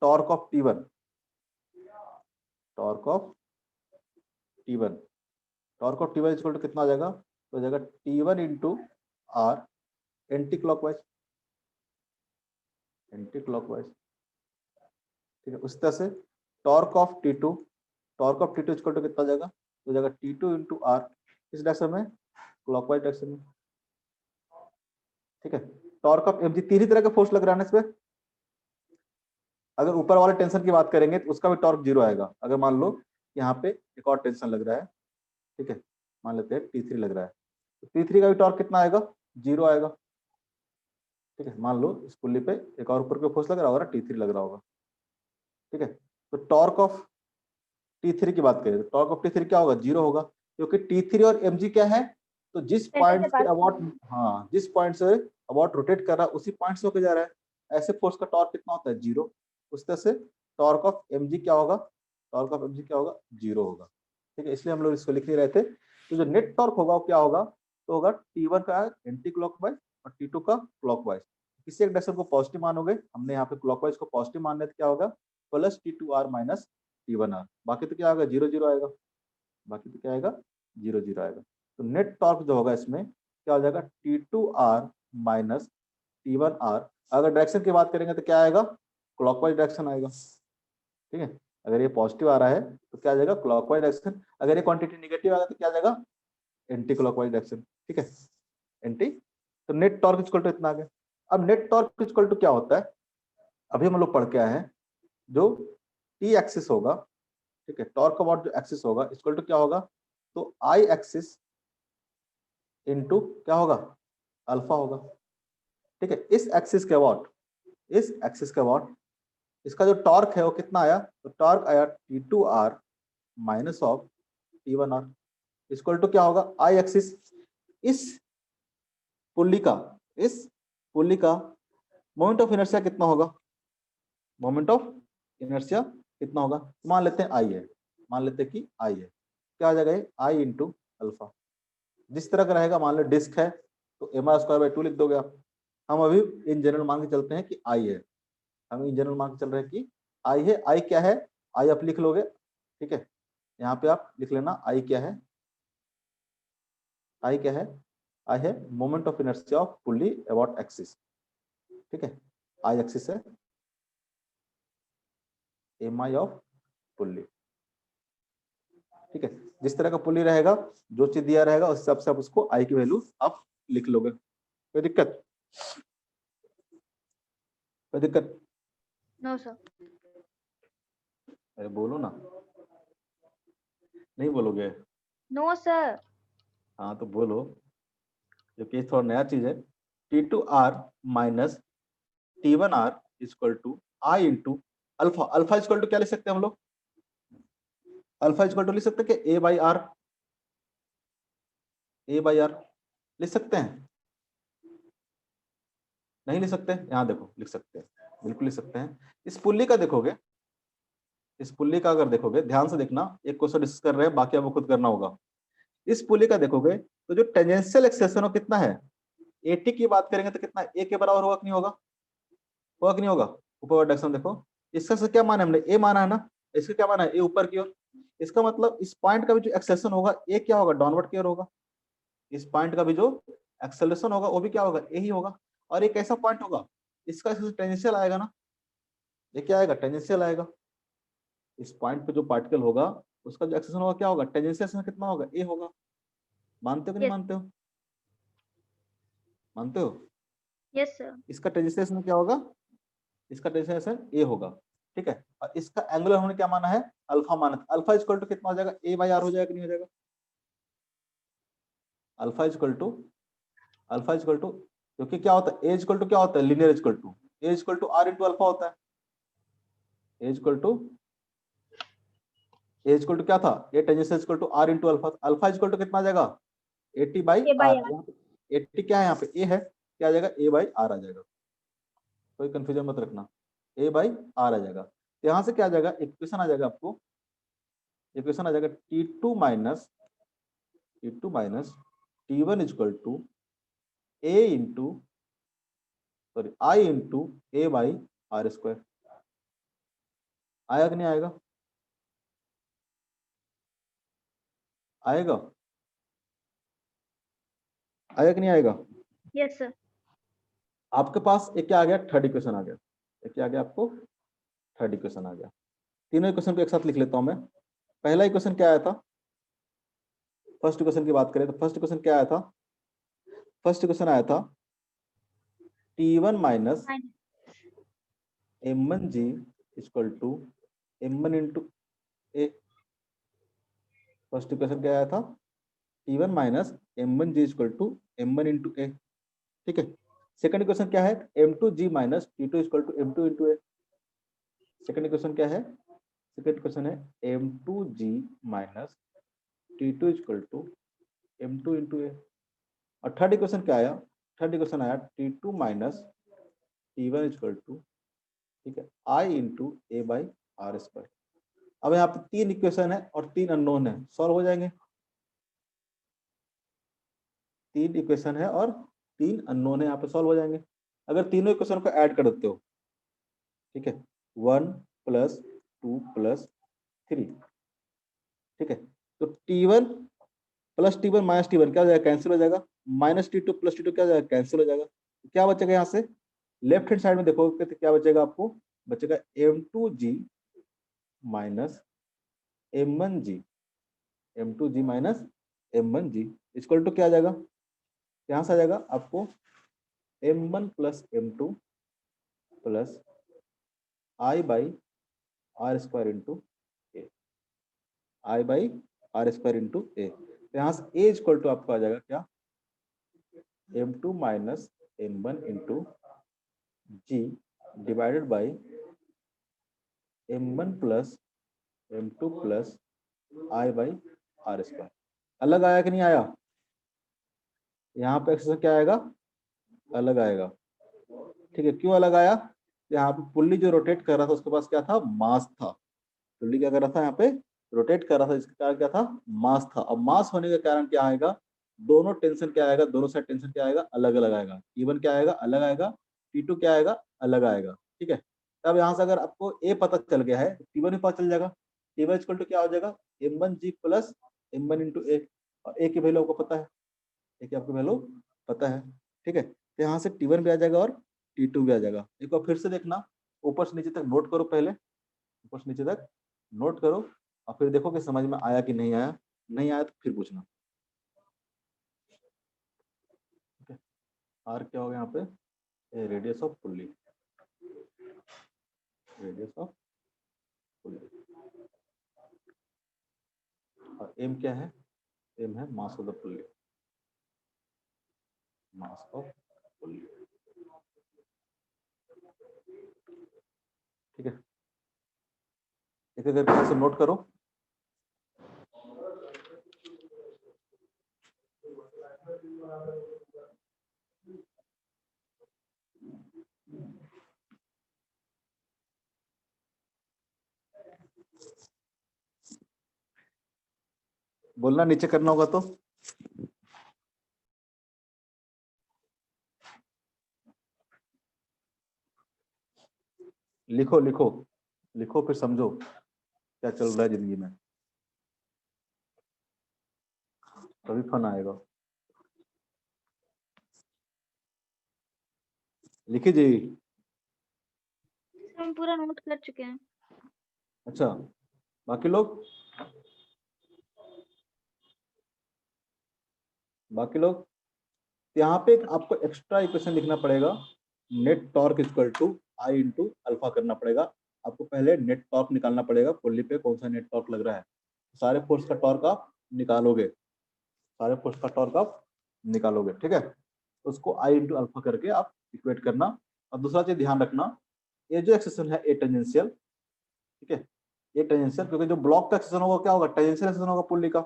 torque of T1, torque of T1, torque of T1 equal to कितना हो जाएगा, तो हो जाएगा T1 into R anti clockwise, anti clockwise. ठीक है, उस तरह से torque of T2, torque of T2 equal to कितना हो जाएगा, तो हो जाएगा T2 इंटू R, किस डायरेक्शन में, क्लॉकवाइज डायरेक्शन में। ठीक है, टॉर्क ऑफ mg, तीन ही तरह के फोर्स लग रहा है इसमें। अगर ऊपर वाले टेंशन की बात करेंगे तो उसका भी टॉर्क 0 आएगा। अगर मान लो यहाँ पे एक और टेंशन लग रहा है, ठीक है, मान लेते हैं T3 लग रहा है, तो T3 का भी टॉर्क कितना आएगा, 0 आएगा। ठीक है, मान लो इस पुल्ली पे एक और ऊपर के फोर्स लग रहा होगा, T3 लग रहा होगा। ठीक है, तो टॉर्क ऑफ T3 की बात करें तो टॉर्क ऑफ T3 क्या होगा, 0 होगा, क्योंकि T3 और mg क्या है, तो जिस सेंटर पॉइंट से से पास। अबाउट, हाँ जिस पॉइंट से अबाउट रोटेट कर रहा है उसी पॉइंट से होकर जा रहा है, ऐसे फोर्स का टॉर्क कितना होता है, 0। उस तरह से टॉर्क ऑफ mg क्या होगा, टॉर्क ऑफ mg क्या होगा, 0 होगा। ठीक है, इसलिए हम लोग इसको लिख नहीं रहे थे। तो जो नेट टॉर्क होगा वो क्या होगा, तो होगा T1 का एंटी क्लॉकवाइज और T2 का क्लॉकवाइज। किसी एक डायरेक्शन को पॉजिटिव मानोगे, हमने यहाँ पे क्लॉकवाइज को पॉजिटिव मानने तो क्या होगा, प्लस T2R माइनस T1R, बाकी तो क्या आएगा, 0 0 आएगा, बाकी तो क्या आएगा, 0 0 आएगा। तो नेट टॉर्क जो होगा इसमें क्या हो जाएगा, T2R माइनस T1R। अगर डायरेक्शन की बात करेंगे तो क्या आएगा, क्लॉकवाइज डायरेक्शन आएगा। ठीक है, अगर ये पॉजिटिव आ रहा है तो क्या आ जाएगा, क्लॉकवाइज डायरेक्शन, अगर ये क्वांटिटी नेगेटिव आएगा तो क्या आ जाएगा, एंटी क्लॉकवाइज डायरेक्शन। ठीक है, एंटी। तो नेट टॉर्क इक्वल टू इतना आ गया। अब नेट टॉर्क इक्वल टू क्या होता है, अभी हम लोग पढ़ के आए हैं, जो टी एक्सिस होगा, ठीक है, टॉर्क अबाउट जो एक्सिस होगा इक्वल टू क्या होगा, तो आई एक्सिस इनटू क्या होगा, अल्फा होगा। ठीक है, इस एक्सिस के अबाउट, इस एक्सिस के अबाउट इसका जो टॉर्क है वो कितना आया, तो टॉर्क आया T2R minus of T1R equal to क्या होगा, आई एक्सिस, इस पुल्ली का, इस पुल्ली का मोमेंट ऑफ इनर्शिया कितना होगा, मोमेंट ऑफ इनर्शिया कितना होगा, मान लेते हैं आई है, मान लेते हैं कि आई है, क्या आ जाएगा, आई इंटू अल्फा। जिस तरह का रहेगा, मान लो डिस्क है तो mr²/2 लिख दोगे आप। हम अभी इन जनरल मान के चलते हैं कि आई है, हम इन जनरल मान के चल रहे हैं कि आई है। आई क्या है, आई आप लिख लोगे, ठीक है, यहाँ पे आप लिख लेना आई क्या है, आई क्या है, आई है moment of inertia of pulley about axis. ठीक है, आई एक्सिस है, एम आई ऑफ पुल्ली। ठीक है, जिस तरह का पुल्ली रहेगा, जो चीज दिया रहेगा उस हिसाब से आप उसको आई की वैल्यू आप लिख लोगे। कोई दिक्कत, कोई दिक्कत, नो सर। अरे बोलो ना, नहीं बोलोगे, नो सर। हाँ तो बोलो, क्योंकि थोड़ा नया चीज है। T2R minus T1R equal to I into alpha. Alpha equal to क्या लिख सकते हैं हम लोग, अल्फा इक्वल टू लिख सकते हैं कि A by R, A by R लिख सकते हैं, नहीं लिख सकते, यहाँ देखो लिख सकते हैं, बिल्कुल लिख सकते हैं। इस पुल्ली का देखोगे, इस पुल्ली का अगर देखोगे, ध्यान से देखना, एक क्वेश्चन डिस्कस कर रहे हैं, बाकी आपको खुद करना होगा। इस पुल्ली का देखोगे तो जो टेंजेंशियल एक्सेलरेशन कितना है, 80 की बात करेंगे तो कितना, ए के बराबर होगा कि नहीं होगा, होगा कि नहीं होगा। ऊपर डायरेक्शन देखो, इसका से क्या माना है हमने, ए माना है ना, इसका क्या माना है, ए ऊपर की ओर। इसका मतलब इस पॉइंट का भी जो एक्सेलरेशन होगा, ए क्या होगा, डाउनवर्ड की ओर होगा। इस पॉइंट का भी जो एक्सेलरेशन होगा वो भी क्या होगा, ए ही होगा। और एक ऐसा पॉइंट होगा, इसका टेंजेंशियल आएगा ना, ये क्या आएगा, टेंजेंशियल आएगा। इस पॉइंट पे जो पार्टिकल होगा उसका जो एक्सेलरेशन होगा क्या होगा, टेंजेंशियल कितना होगा, ए होगा। मानते हो कि नहीं Yes. मानते हो, मानते हो। Yes sir. इसका टेंजेंशियल क्या होगा, इसका टेंजेंशियल ए होगा। ठीक है, और इसका एंगुलर हमने क्या माना है, अल्फा माना था। अल्फा इक्वल टू कितना हो जाएगा, ए बाई आर हो जाएगा कि नहीं हो जाएगा। Alpha equal to, alpha equal to, क्योंकि क्या होता है, ए इक्वल टू क्या होता है, linear equal to. A equal to R into alpha होता है। ए इक्वल टू क्या था, A tangential equal to R into alpha. Alpha equal to कितना आ जाएगा 80 by A by R. R. यहाँ पे 80 क्या है, यहाँ पे ए है, क्या आ जाएगा ए बाई आर आ जाएगा। कोई कंफ्यूजन मत रखना, ए बाई आर आ जाएगा। तो यहाँ से क्या आ जाएगा, इक्वेशन आ जाएगा आपको, इक्वेशन आ जाएगा T2 minus T1 equal to A into sorry I into A by R square. आया कि नहीं आएगा, आएगा, आएगा कि नहीं आएगा। Yes, sir. आपके पास एक क्या आ गया, थर्ड इक्वेशन आ गया। एक क्या आ गया आपको, थर्ड इक्वेशन आ गया। तीनों इक्वेशन को एक साथ लिख लेता हूं मैं। पहला इक्वेशन क्या आया था, फर्स्ट इक्वेशन की बात करें तो फर्स्ट इक्वेशन क्या आया था, फर्स्ट इक्वेशन आया था T1 minus Fine. M1G equal to M1 into A. First equation क्या आया था, T1 minus M1G equal to M1 into A. ठीक है। सेकंड इक्वेशन क्या है, M2G minus T2 equal to M2 into A. Second equation क्या है, second equation है M2G minus T2 equal to M2 into A. और थर्ड इक्वेशन क्या आया, थर्ड इक्वेशन आया T2 minus T1 equal to, ठीक है, I into A by R square. अब यहाँ पे तीन इक्वेशन है और तीन अननोन है, सॉल्व हो जाएंगे। तीन इक्वेशन है और तीन अननोन है, यहाँ पे सॉल्व हो जाएंगे अगर तीनों इक्वेशन को ऐड कर देते हो। ठीक है, 1 प्लस 2 प्लस 3। ठीक है, तो T1 plus T1 minus T1 क्या हो जाएगा, कैंसिल हो जाएगा। माइनस T2 प्लस T2 क्या हो जाएगा, कैंसिल हो जाएगा। तो क्या बचेगा यहाँ से, लेफ्ट हैंड साइड में देखोगे तो क्या बचेगा आपको, बचेगा M2G minus M1G, M2G minus M1G equal to क्या आ जाएगा, यहाँ से आ जाएगा आपको M1 plus M2 plus I by R square into A, I by R square into A. तो यहाँ से ए इक्वल टू आपको आ जाएगा क्या, M2 minus M1 into G divided by M1 plus M2 plus I by R square. अलग आया कि नहीं आया, यहाँ पे एक्सप्रेशन क्या आएगा, अलग आएगा। ठीक है, क्यों अलग आया, यहाँ पे पुल्ली जो रोटेट कर रहा था उसके पास क्या था, मास था। पुल्ली क्या कर रहा था, यहाँ पे रोटेट कर रहा था, इसका कारण क्या था, मास था। अब मास होने के कारण क्या आएगा, दोनों टेंशन क्या आएगा, दोनों साइड टेंशन क्या आएगा, अलग अलग आएगा। T1 क्या आएगा, अलग आएगा। T2 क्या आएगा, अलग आएगा। ठीक है, तब यहाँ से अगर आपको ए पता चल गया है तो T1 भी पता चल जाएगा। T1 इक्वल टू क्या हो जाएगा, M1G plus M1 into A. और ए की वैल्यू आपको पता है, ए की आपको वैल्यू पता है। ठीक है, तो यहाँ से T1 भी आ जाएगा और T2 भी आ जाएगा। एक बार फिर से देखना, ऊपर से नीचे तक नोट करो, पहले ऊपर से नीचे तक नोट करो और फिर देखो कि समझ में आया कि नहीं आया। नहीं आया तो फिर पूछना। आर क्या होगा यहाँ पे, radius of pulley, radius of pulley. और एम क्या है, एम है mass of the pulley, mass of pulley. ठीक है, एक एक करके से नोट करो। बोलना नीचे करना होगा तो लिखो लिखो लिखो, फिर समझो क्या चल रहा है जिंदगी में, तभी फन आएगा। लिखी जी। हम पूरा नोट कर चुके हैं। अच्छा, बाकी लोग, बाकी लोग यहाँ पे आपको एक्स्ट्रा इक्वेशन लिखना पड़ेगा, net torque equal to I into alpha करना पड़ेगा। आपको पहले नेट टॉर्क निकालना पड़ेगा, पुल्ली पे कौन सा नेट टॉर्क लग रहा है। सारे फोर्स का टॉर्क आप निकालोगे, सारे फोर्स का टॉर्क आप निकालोगे। ठीक है, उसको आई इंटू अल्फा करके आप इक्वेट करना और दूसरा चीज ध्यान रखना, ये जो एक्सेशन है ए टेंजेंशियल, ठीक है, ये टेंजेंशियल, क्योंकि जो ब्लॉक का एक्सेशन होगा क्या होगा, टेंजेंशियल एक्सेशन होगा पुल्ली का।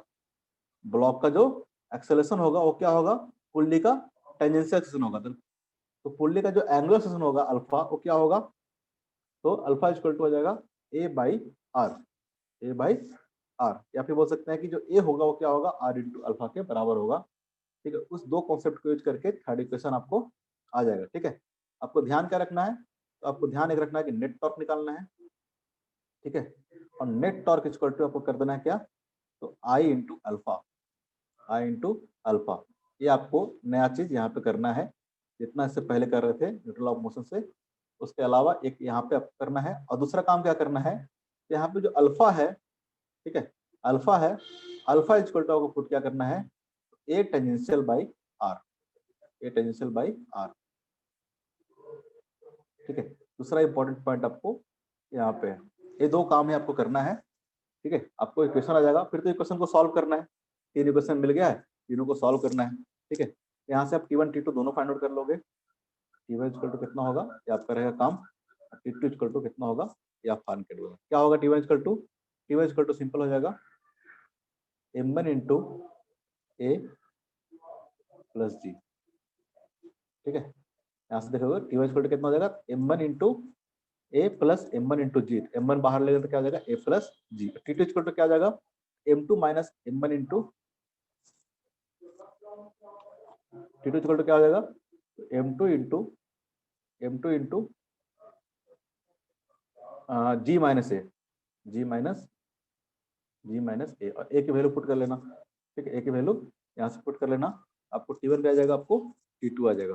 ब्लॉक का जो एक्सेलेरेशन होगा वो क्या होगा, पुल्ली का टेंजेंशियल एक्सेशन होगा। तो पुल्ली का जो एंगुलर एक्सेशन होगा अल्फा, वो क्या होगा, तो अल्फा इक्वल टू हो जाएगा A by R, A by R, या फिर बोल सकते हैं कि जो ए होगा वो क्या होगा, आर इंटू अल्फा के बराबर होगा। ठीक है, उस दो कॉन्सेप्ट को यूज करके थर्ड इक्वेशन आपको आ जाएगा। ठीक है, आपको ध्यान क्या रखना है, तो आपको ध्यान एक रखना है कि नेट टॉर्क निकालना है। ठीक है, और नेट टॉर्क इक्वल टू आपको कर देना है क्या, तो आई into alpha, I into alpha. ये आपको नया चीज यहाँ पे करना है, जितना इससे पहले कर रहे थे न्यूट्रल ऑफ मोशन से, उसके अलावा एक यहाँ पे आपको करना है। और दूसरा काम क्या करना है, यहाँ पे जो अल्फा है, ठीक है, अल्फा है, अल्फा इक्वल टू आपको पुट क्या करना है, A tangential by R, A tangential by R. ठीक है, दूसरा इंपॉर्टेंट पॉइंट आपको यहाँ पे है, ये दो काम है आपको करना है। ठीक है, आपको इक्वेशन आ जाएगा, फिर तो इक्वेशन को सॉल्व करना है। तीन इक्वेशन मिल गया है, तीनों को सॉल्व करना है। ठीक है, यहाँ से आप T1 T2 दोनों फाइंड आउट कर लोगे। T1 इक्वल टू कितना होगा, ये आपका रहेगा काम। T2 इक्वल टू कितना होगा, ये आप फाइंड कर लोगे। क्या होगा T1 इक्वल टू सिंपल हो जाएगा M1 इंटू ए प्लस जी। ठीक है, यहाँ से देखोगे T1 इक्वल टू कितना हो जाएगा, M1 into A plus M1 into G. M1 बाहर लेंगे तो क्या हो जाएगा, A plus G. T2 equal to क्या हो जाएगा, M2 minus M1 into T2 equal to क्या हो जाएगा, M2 इंटू जी माइनस ए, जी माइनस ए, और ए की वैल्यू पुट कर लेना। ठीक है, ए की वैल्यू यहाँ से पुट कर लेना, आपको T1 आ जाएगा, आपको T2 आ जाएगा।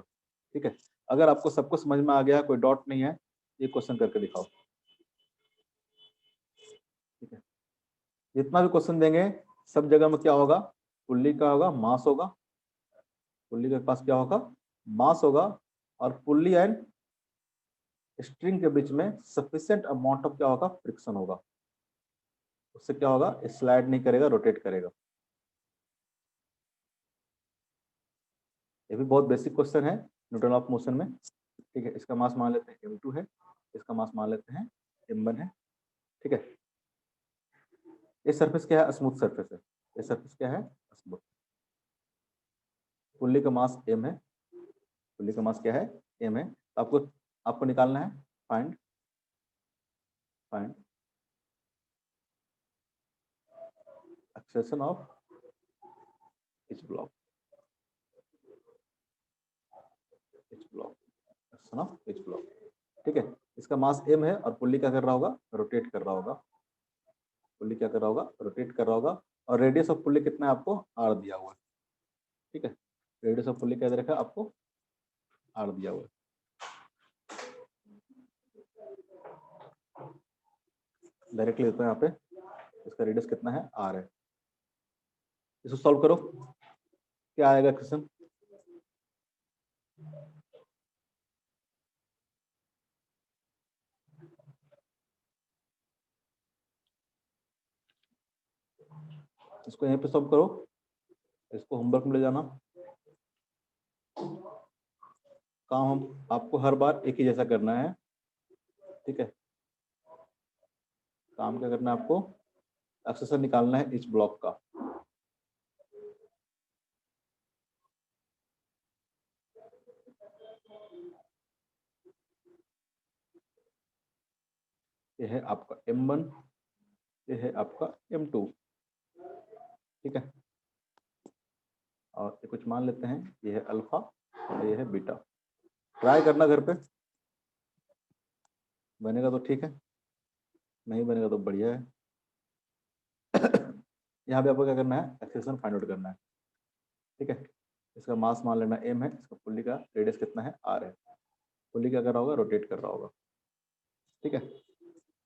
ठीक है, अगर आपको सबको समझ में आ गया, कोई डॉट नहीं है, ये क्वेश्चन करके दिखाओ। ठीक है, जितना भी क्वेश्चन देंगे सब जगह में क्या होगा, पुल्ली का होगा मास होगा, पुल्ली के पास क्या होगा, मास होगा, और पुल्ली एंड स्ट्रिंग के बीच में सफिशिएंट अमाउंट ऑफ क्या होगा, फ्रिक्शन होगा। उससे क्या होगा, स्लाइड नहीं करेगा, रोटेट करेगा। ये भी बहुत बेसिक क्वेश्चन है न्यूटन ऑफ मोशन में। ठीक है, इसका मास मान लेते हैं m2 है, इसका मास मान लेते हैं m1 है। ठीक है, ये सरफेस क्या है, स्मूथ सरफेस है, ये सरफेस क्या है, स्मूथ। पुल्ली का मास m है, पुल्ली का मास क्या है, m है। आपको आपको निकालना है, find find acceleration of each block, each block, acceleration of each block। ठीक है, इसका मास m है, और पुल्ली क्या कर रहा होगा, रोटेट कर रहा होगा। पुल्ली क्या कर रहा होगा, रोटेट कर रहा होगा, और रेडियस ऑफ पुल्ली कितना है, आपको r दिया हुआ है। ठीक है, रेडियस ऑफ पुल्ली क्या दे रखा है, आपको r दिया हुआ है। डायरेक्टली देता है यहाँ पे, इसका रेडियस कितना है, r है। इसको सॉल्व करो, क्या आएगा क्वेश्चन, इसको यहीं पे सॉल्व करो, इसको होमवर्क में ले जाना। काम हम आपको हर बार एक ही जैसा करना है। ठीक है, काम क्या करना है आपको, एक्सेशन निकालना है इस ब्लॉक का। ये है आपका M1, ये है आपका M2। ठीक है, और ये कुछ मान लेते हैं, ये है अल्फा और ये है बीटा। ट्राई करना घर पे, बनेगा तो ठीक है, नहीं बनेगा तो बढ़िया है। यहाँ पे आपको क्या करना है, एक्सेलेरेशन फाइंड आउट करना है। ठीक है, इसका मास मान लेना m है, इसका पुल्ली का रेडियस कितना है, r है। पुल्ली क्या कर रहा होगा, रोटेट कर रहा होगा। ठीक है,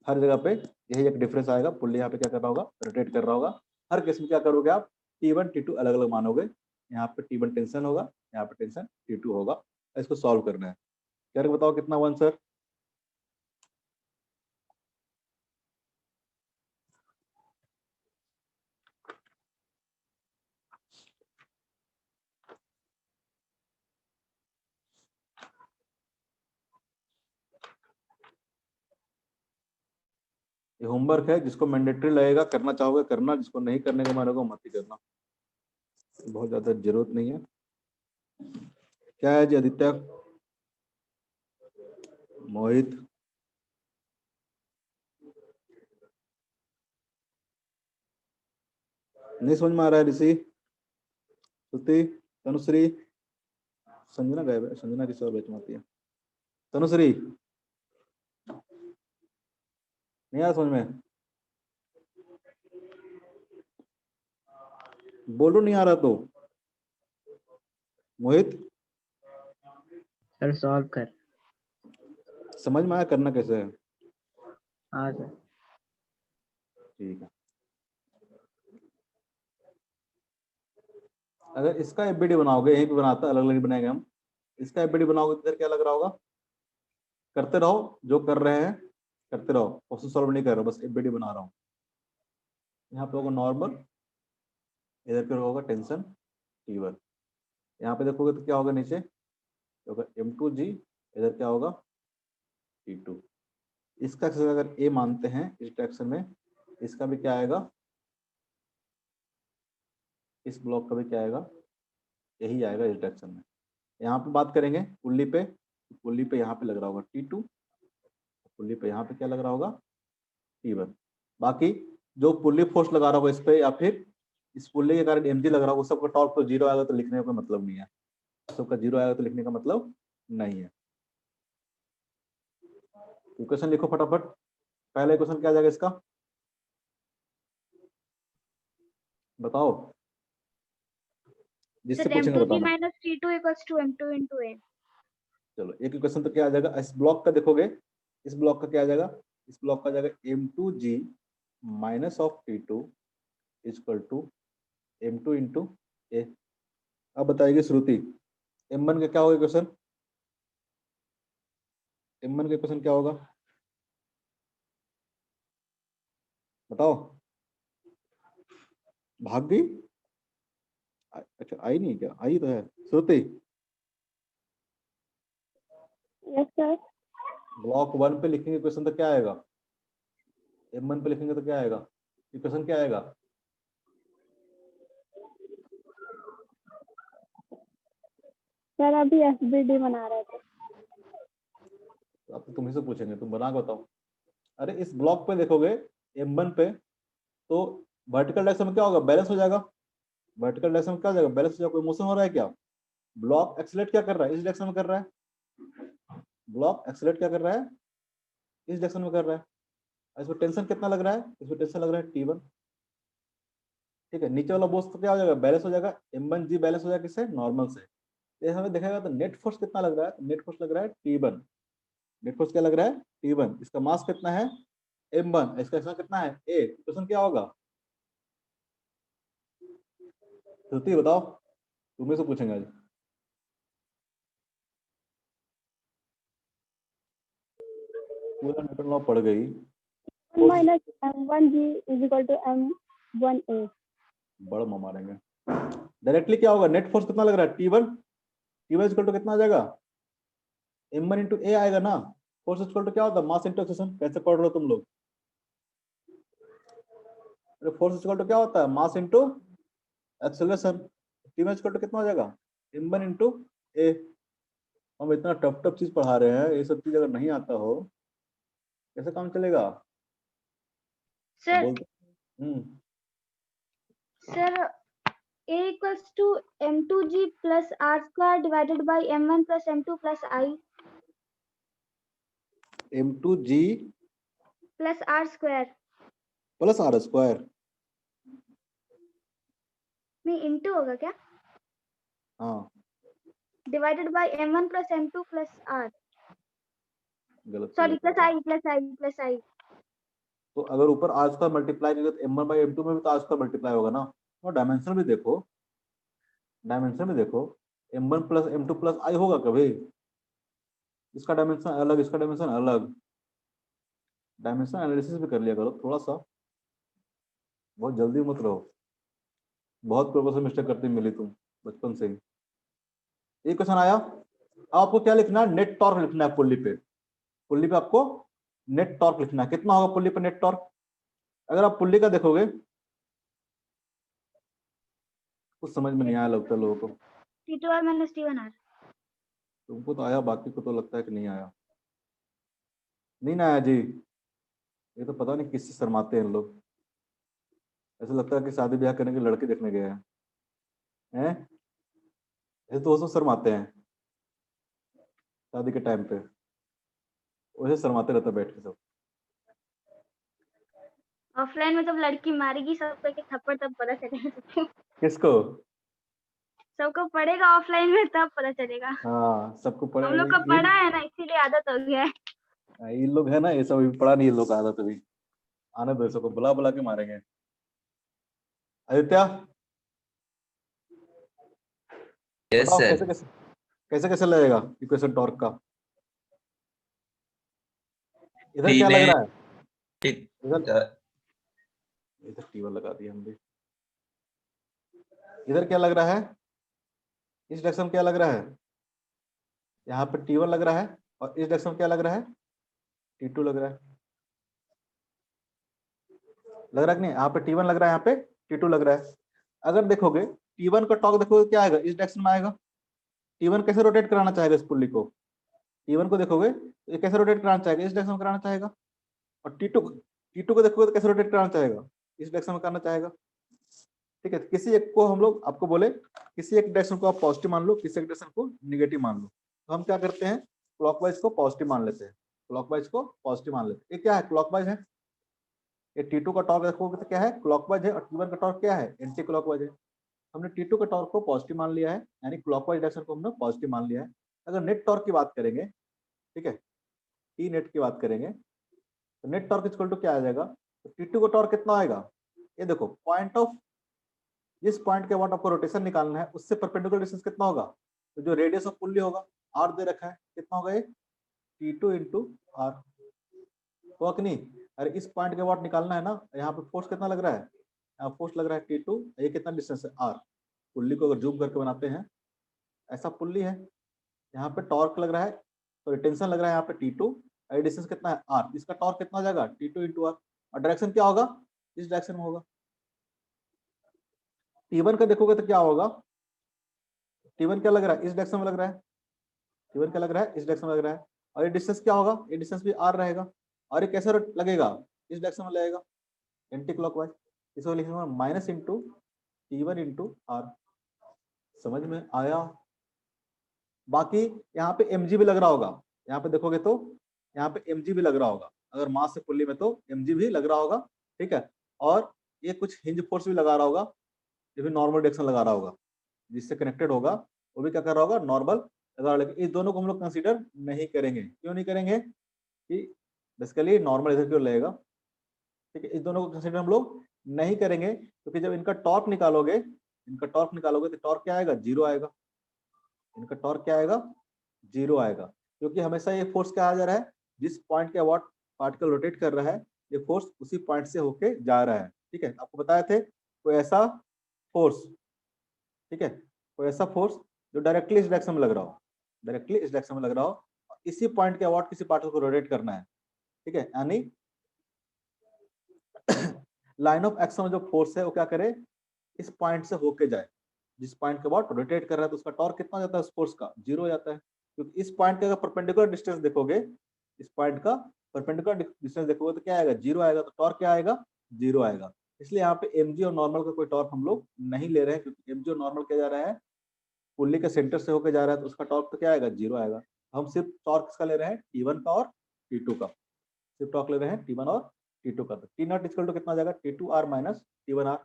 हर जगह पे यही एक डिफरेंस आएगा, पुल्ली यहाँ पे क्या कर रहा होगा, रोटेट कर रहा होगा। हर केस में क्या करोगे आप, T1 T2 अलग अलग मानोगे। यहाँ पे T1 टेंशन होगा, यहाँ पे टेंशन T2 होगा। इसको सॉल्व करना है। करके बताओ कितना हुआ आंसर। ये होमवर्क है, जिसको मैंडेटरी लगेगा करना चाहोगे करना, जिसको नहीं करने का मन होगा मत ही करना, बहुत ज्यादा जरूरत नहीं है। क्या है जी आदित्य, मोहित, नहीं समझ में आ रहा है? ऋषि, श्रुति, तनुश्री, संजना गायब है, संजना किसी और बैच में आती है। तनुश्री नहीं आया समझ में? बोलो नहीं आ रहा तो। मोहित सर सॉल्व कर। समझ में आया करना कैसे है? हाँ सर। ठीक है। अगर इसका एफबीडी बनाओगे, यहीं पे बनाता अलग अलग बनाएंगे हम, इसका एफबीडी बनाओगे तो इधर क्या लग रहा होगा? करते रहो जो कर रहे हैं, करते रहो, क्वेश्चन सॉल्व नहीं कर रहा, बस एफबीडी बना रहा हूँ। यहाँ पे होगा नॉर्मल, इधर पे होगा टेंशन T1। यहाँ पे देखोगे तो क्या होगा, नीचे होगा M2G, इधर क्या होगा T2। इसका अगर A मानते हैं इस डायरेक्शन में, इसका भी क्या आएगा, इस ब्लॉक का भी क्या आएगा, यही आएगा इस डायरेक्शन में। यहाँ पे बात करेंगे पुल्ली पे, पुल्ली पे यहाँ पे लग रहा होगा T2, पुल्ली पे यहाँ पे क्या लग रहा होगा T1। बाकी जो पुल्ली फोर्स लगा रहा होगा इस पे, या फिर इस पुल्ली के कारण mg लग रहा होगा, सबका टॉर्क तो जीरो आएगा, तो लिखने का कोई मतलब नहीं है, सबका जीरो आएगा तो लिखने का मतलब नहीं है। क्वेश्चन लिखो फटाफट। पहले क्वेश्चन क्या आ जाएगा इसका, बताओ, जिससे पूछेंगे M2G बताना। minus T2 equals to M2 into A. चलो एक क्वेश्चन तो क्या आ जाएगा, इस ब्लॉक का देखोगे, इस ब्लॉक का क्या आ जाएगा, इस ब्लॉक का आ जाएगा M2G minus of T2 equal to M2 into A। अब बताइए श्रुति, M1 का क्या होगा क्वेश्चन, M1 का क्वेश्चन क्या होगा बताओ? भाग गई? अच्छा आई नहीं क्या, आई तो है श्रुति। Yes sir. ब्लॉक 1 पे लिखेंगे क्वेश्चन तो क्या आएगा, M1 पे लिखेंगे तो क्या आएगा, क्वेश्चन क्या आएगा? सर अभी एफबीडी बना रहे थे। अब तो तुम्ही से पूछेंगे, तुम बना के बताओ। अरे इस ब्लॉक पे देखोगे M1 पे, तो वर्टिकल डायरेक्शन में क्या होगा, बैलेंस हो जाएगा। वर्टिकल डायरेक्शन में क्या हो जाएगा, बैलेंस हो जाएगा। कोई मोशन हो रहा है क्या? ब्लॉक एक्सीलरेट क्या कर रहा है, इस डायरेक्शन में कर रहा है। ब्लॉक एक्सीलरेट क्या कर रहा है, इस डायरेक्शन में कर रहा है। इसमें टेंशन कितना लग रहा है, इसमें टेंशन लग रहा है T1। ठीक है, नीचे वाला बोझ तो क्या हो जाएगा, बैलेंस हो जाएगा। M1G बैलेंस हो जाएगा किससे, नॉर्मल से। तो हमें देखेगा तो नेट फोर्स कितना लग रहा है, नेट फोर्स लग रहा है T1। नेट फोर्स क्या लग रहा है T1। इसका मास कितना है M1, इसका एक्शन कितना है A। क्वेश्चन क्या होगा श्रुति बताओ, तुम्हें से पूछेंगे आज। पूरा न्यूटन लॉ पढ़ गई। minus M1G is equal to M1A. बड़ा मुंह मारेंगे। डायरेक्टली क्या होगा, नेट फोर्स कितना लग रहा है T1। T1 इक्वल टू कितना आ जाएगा, M1 इंटू A आएगा ना। फोर्स इक्वल टू क्या होता है, मास इंटू एक्सेलरेशन। कैसे पढ़ रहे हो तुम लोग? फोर्स इक्वल टू क्या होता है, mass into acceleration. T1 equal to कितना हो जाएगा, M1 इंटू A। हम इतना टफ टफ चीज पढ़ा रहे हैं, ये सब चीज अगर नहीं आता हो कैसे काम चलेगा? Sir, बोलते sir, A equals to M2G plus R square divided by M1 plus M2 plus I M2G plus R square plus R square. में इंटू होगा क्या, हाँ divided by M1 plus M2 plus R. गलत Sorry, किया plus था। I plus I plus I. तो अगर ऊपर R स्क्वायर मल्टीप्लाई करेंगे तो M1 बाई M2 में भी तो R स्क्वायर मल्टीप्लाई होगा ना। और डायमेंशन भी देखो, डायमेंशन में देखो, M1 plus M2 plus I होगा कभी? इसका डायमेंशन अलग, इसका डायमेंशन अलग। डायमेंशन एनालिसिस भी कर लिया करो थोड़ा सा, बहुत जल्दी मत रहो। बहुत प्रोफेसर मिस्टेक करती मिली तुम बचपन से ही। एक क्वेश्चन आया, आपको क्या लिखना है, नेट टॉर्क लिखना है पुल्ली पे। पुल्ली पे आपको नेट टॉर्क लिखना है, कितना होगा पुल्ली पर नेट टॉर्क। अगर आप पुल्ली का देखोगे कुछ समझ में नहीं आया लगता लोगों को, T2R minus T1R। तुमको तो आया, बाकी को तो लगता है कि नहीं आया। नहीं ना आया जी, ये तो पता नहीं किससे शर्माते हैं इन लोग, ऐसा लगता है कि शादी ब्याह करने के लड़के देखने गए हैं, ऐसे तो वो सब शर्माते हैं शादी के टाइम पे, वैसे शर्माते रहते हैं बैठ के सब। ऑफलाइन में जब लड़की मारेगी सबको एक थप्पड़ तब पता चलेगा सबको। किसको? सबको पड़ेगा ऑफलाइन में तब पता चलेगा। हाँ सबको पढ़ा, हम लोग का पढ़ा है ना इसीलिए आदत हो गया है। इन लोग है ना, ये सब अभी पढ़ा नहीं, इन लोग का आदत अभी, आने दो सबको, बुला बुला के मारेंगे। आदित्य यस बताओ सर। कैसे कैसे कैसे कैसे लगेगा इक्वेशन टॉर्क का। इधर क्या लग रहा है, इधर इधर टी1 लगा दिया हमने। इधर क्या लग रहा है, इस डायरेक्शन क्या लग रहा है, यहाँ पे T1 लग रहा है, और इस डायरेक्शन क्या लग रहा है, T2 लग रहा है। लग रहा है कि नहीं, यहाँ पे T1 लग रहा है, यहाँ पे T2 लग रहा है। अगर देखोगे T1 का टॉर्क देखोगे क्या आएगा, इस डायरेक्शन में आएगा। T1 कैसे रोटेट कराना चाहेगा इस पुल्ली को, T1 को देखोगे तो ये कैसे रोटेट कराना चाहेगा, इस डायरेक्शन में कराना चाहेगा। और T2 को देखोगे तो कैसे रोटेट कराना चाहेगा, इस डायरेक्शन में करना चाहेगा। ठीक है, किसी एक को हम लोग आपको बोले, किसी एक डायरेक्शन को आप पॉजिटिव मान लो, किसी एक डायरेक्शन को निगेटिव मान लो, तो हम क्या करते हैं, क्लॉकवाइज को पॉजिटिव मान लेते हैं, क्लॉकवाइज को पॉजिटिव मान लेते हैं। ये क्या है, क्लॉकवाइज है। ये T2 का टॉर्क देखोगे तो क्या है, क्लॉकवाइज है, और T1 का टॉर्क क्या है, एंटी क्लॉकवाइज है। हमने T2 का टॉर्क को पॉजिटिव मान लिया है, यानी क्लॉकवाइज डायरेक्शन को हमने पॉजिटिव मान लिया है। अगर नेट टॉर्क की बात करेंगे, ठीक है, टी नेट की बात करेंगे, तो नेट टॉर्क इक्वल टू क्या आ जाएगा, तो T2 का टॉर्क कितना आएगा, ये देखो पॉइंट ऑफ, जिस पॉइंट के अबाउट आपको रोटेशन निकालना है उससे परपेंडिकुलर डिस्टेंस कितना होगा, तो जो रेडियस ऑफ पुल्ली होगा r दे रखा है, कितना होगा ये T2 इंटू r, तो कि नहीं। अरे इस पॉइंट के अबाउट निकालना है ना, यहाँ पे फोर्स कितना लग रहा है, यहाँ फोर्स लग रहा है T2, ये कितना डिस्टेंस है r, पुल्ली को अगर जूम करके बनाते हैं, ऐसा पुल्ली है, यहाँ पे टॉर्क लग रहा है, तो टेंशन लग रहा है यहाँ पे T2, ये डिस्टेंस कितना है r, इसका टॉर्क कितना हो जाएगा T2 इंटू r, और डायरेक्शन क्या होगा, इस डायरेक्शन में होगा। T1 का देखोगे तो क्या होगा, T1 क्या लग रहा है, इस डायरेक्शन में लग रहा है, T1 क्या लग रहा है, इस डायरेक्शन में लग रहा है, और ये डिस्टेंस क्या होगा, ये डिस्टेंस भी r रहेगा, और ये कैसे लगेगा, इस डायरेक्शन में लगेगा, एंटी क्लॉकवाइज। इसको लिखूंगा minus into T1 into r। समझ में आया। बाकी यहाँ पे mg भी लग रहा होगा, यहाँ पे देखोगे तो यहाँ पे mg भी लग रहा होगा, अगर मास से पुल्ली में तो mg भी लग रहा होगा, ठीक है। और ये कुछ हिंज फोर्स भी लगा रहा होगा, ये भी नॉर्मल डायरेक्शन लगा रहा होगा, जिससे कनेक्टेड होगा वो भी क्या कर रहा होगा, नॉर्मल लगा रहा। लेकिन इस दोनों को हम लोग कंसीडर नहीं करेंगे, क्यों नहीं करेंगे, कि बेसिकली नॉर्मल इधर क्यों लगेगा, ठीक है। इस दोनों को कंसीडर हम लोग नहीं करेंगे, क्योंकि जब इनका टॉर्क निकालोगे तो टॉर्क क्या आएगा, जीरो आएगा, इनका टॉर्क क्या आएगा, जीरो आएगा, क्योंकि हमेशा ये फोर्स क्या आ जा रहा है, जिस पॉइंट के अबाउट पार्टिकल रोटेट कर रहा है, ये फोर्स उसी पॉइंट से होके जा रहा है, ठीक है। आपको बताए थे कोई ऐसा फोर्स, ठीक है, कोई ऐसा फोर्स जो डायरेक्टली इस डायरेक्शन में लग रहा हो, डायरेक्टली इस डायरेक्शन में लग रहा हो, और इसी पॉइंट के अबाउट किसी पार्टिकल को रोटेट करना है, ठीक है। यानी लाइन ऑफ एक्शन में जो फोर्स है वो क्या करे, इस पॉइंट से होके जाए, जिस पॉइंट के अबाउट रोटेट कर रहा है, तो उसका टॉर्क कितना हो जाता है उस फोर्स का, जीरो हो जाता है। क्योंकि इस पॉइंट का अगर परपेंडिकुलर डिस्टेंस देखोगे, इस पॉइंट का परपेंडिकुलर डिस्टेंस देखोगे तो क्या आएगा, जीरो आएगा, तो टॉर्क क्या आएगा, जीरो आएगा। इसलिए यहाँ पे mg और नॉर्मल का कोई टॉर्क हम लोग नहीं ले रहे हैं, क्योंकि mg और नॉर्मल क्या जा रहा है, पुल्ली के सेंटर से होकर जा रहा है, तो उसका टॉर्क तो क्या आएगा, जीरो आएगा। हम सिर्फ टॉर्क किसका ले रहे हैं, T1 का और T2 का, सिर्फ टॉर्क ले रहे हैं T1 और T2 का। तो T0 इक्वल टू कितना जाएगा, T2r माइनस T1r।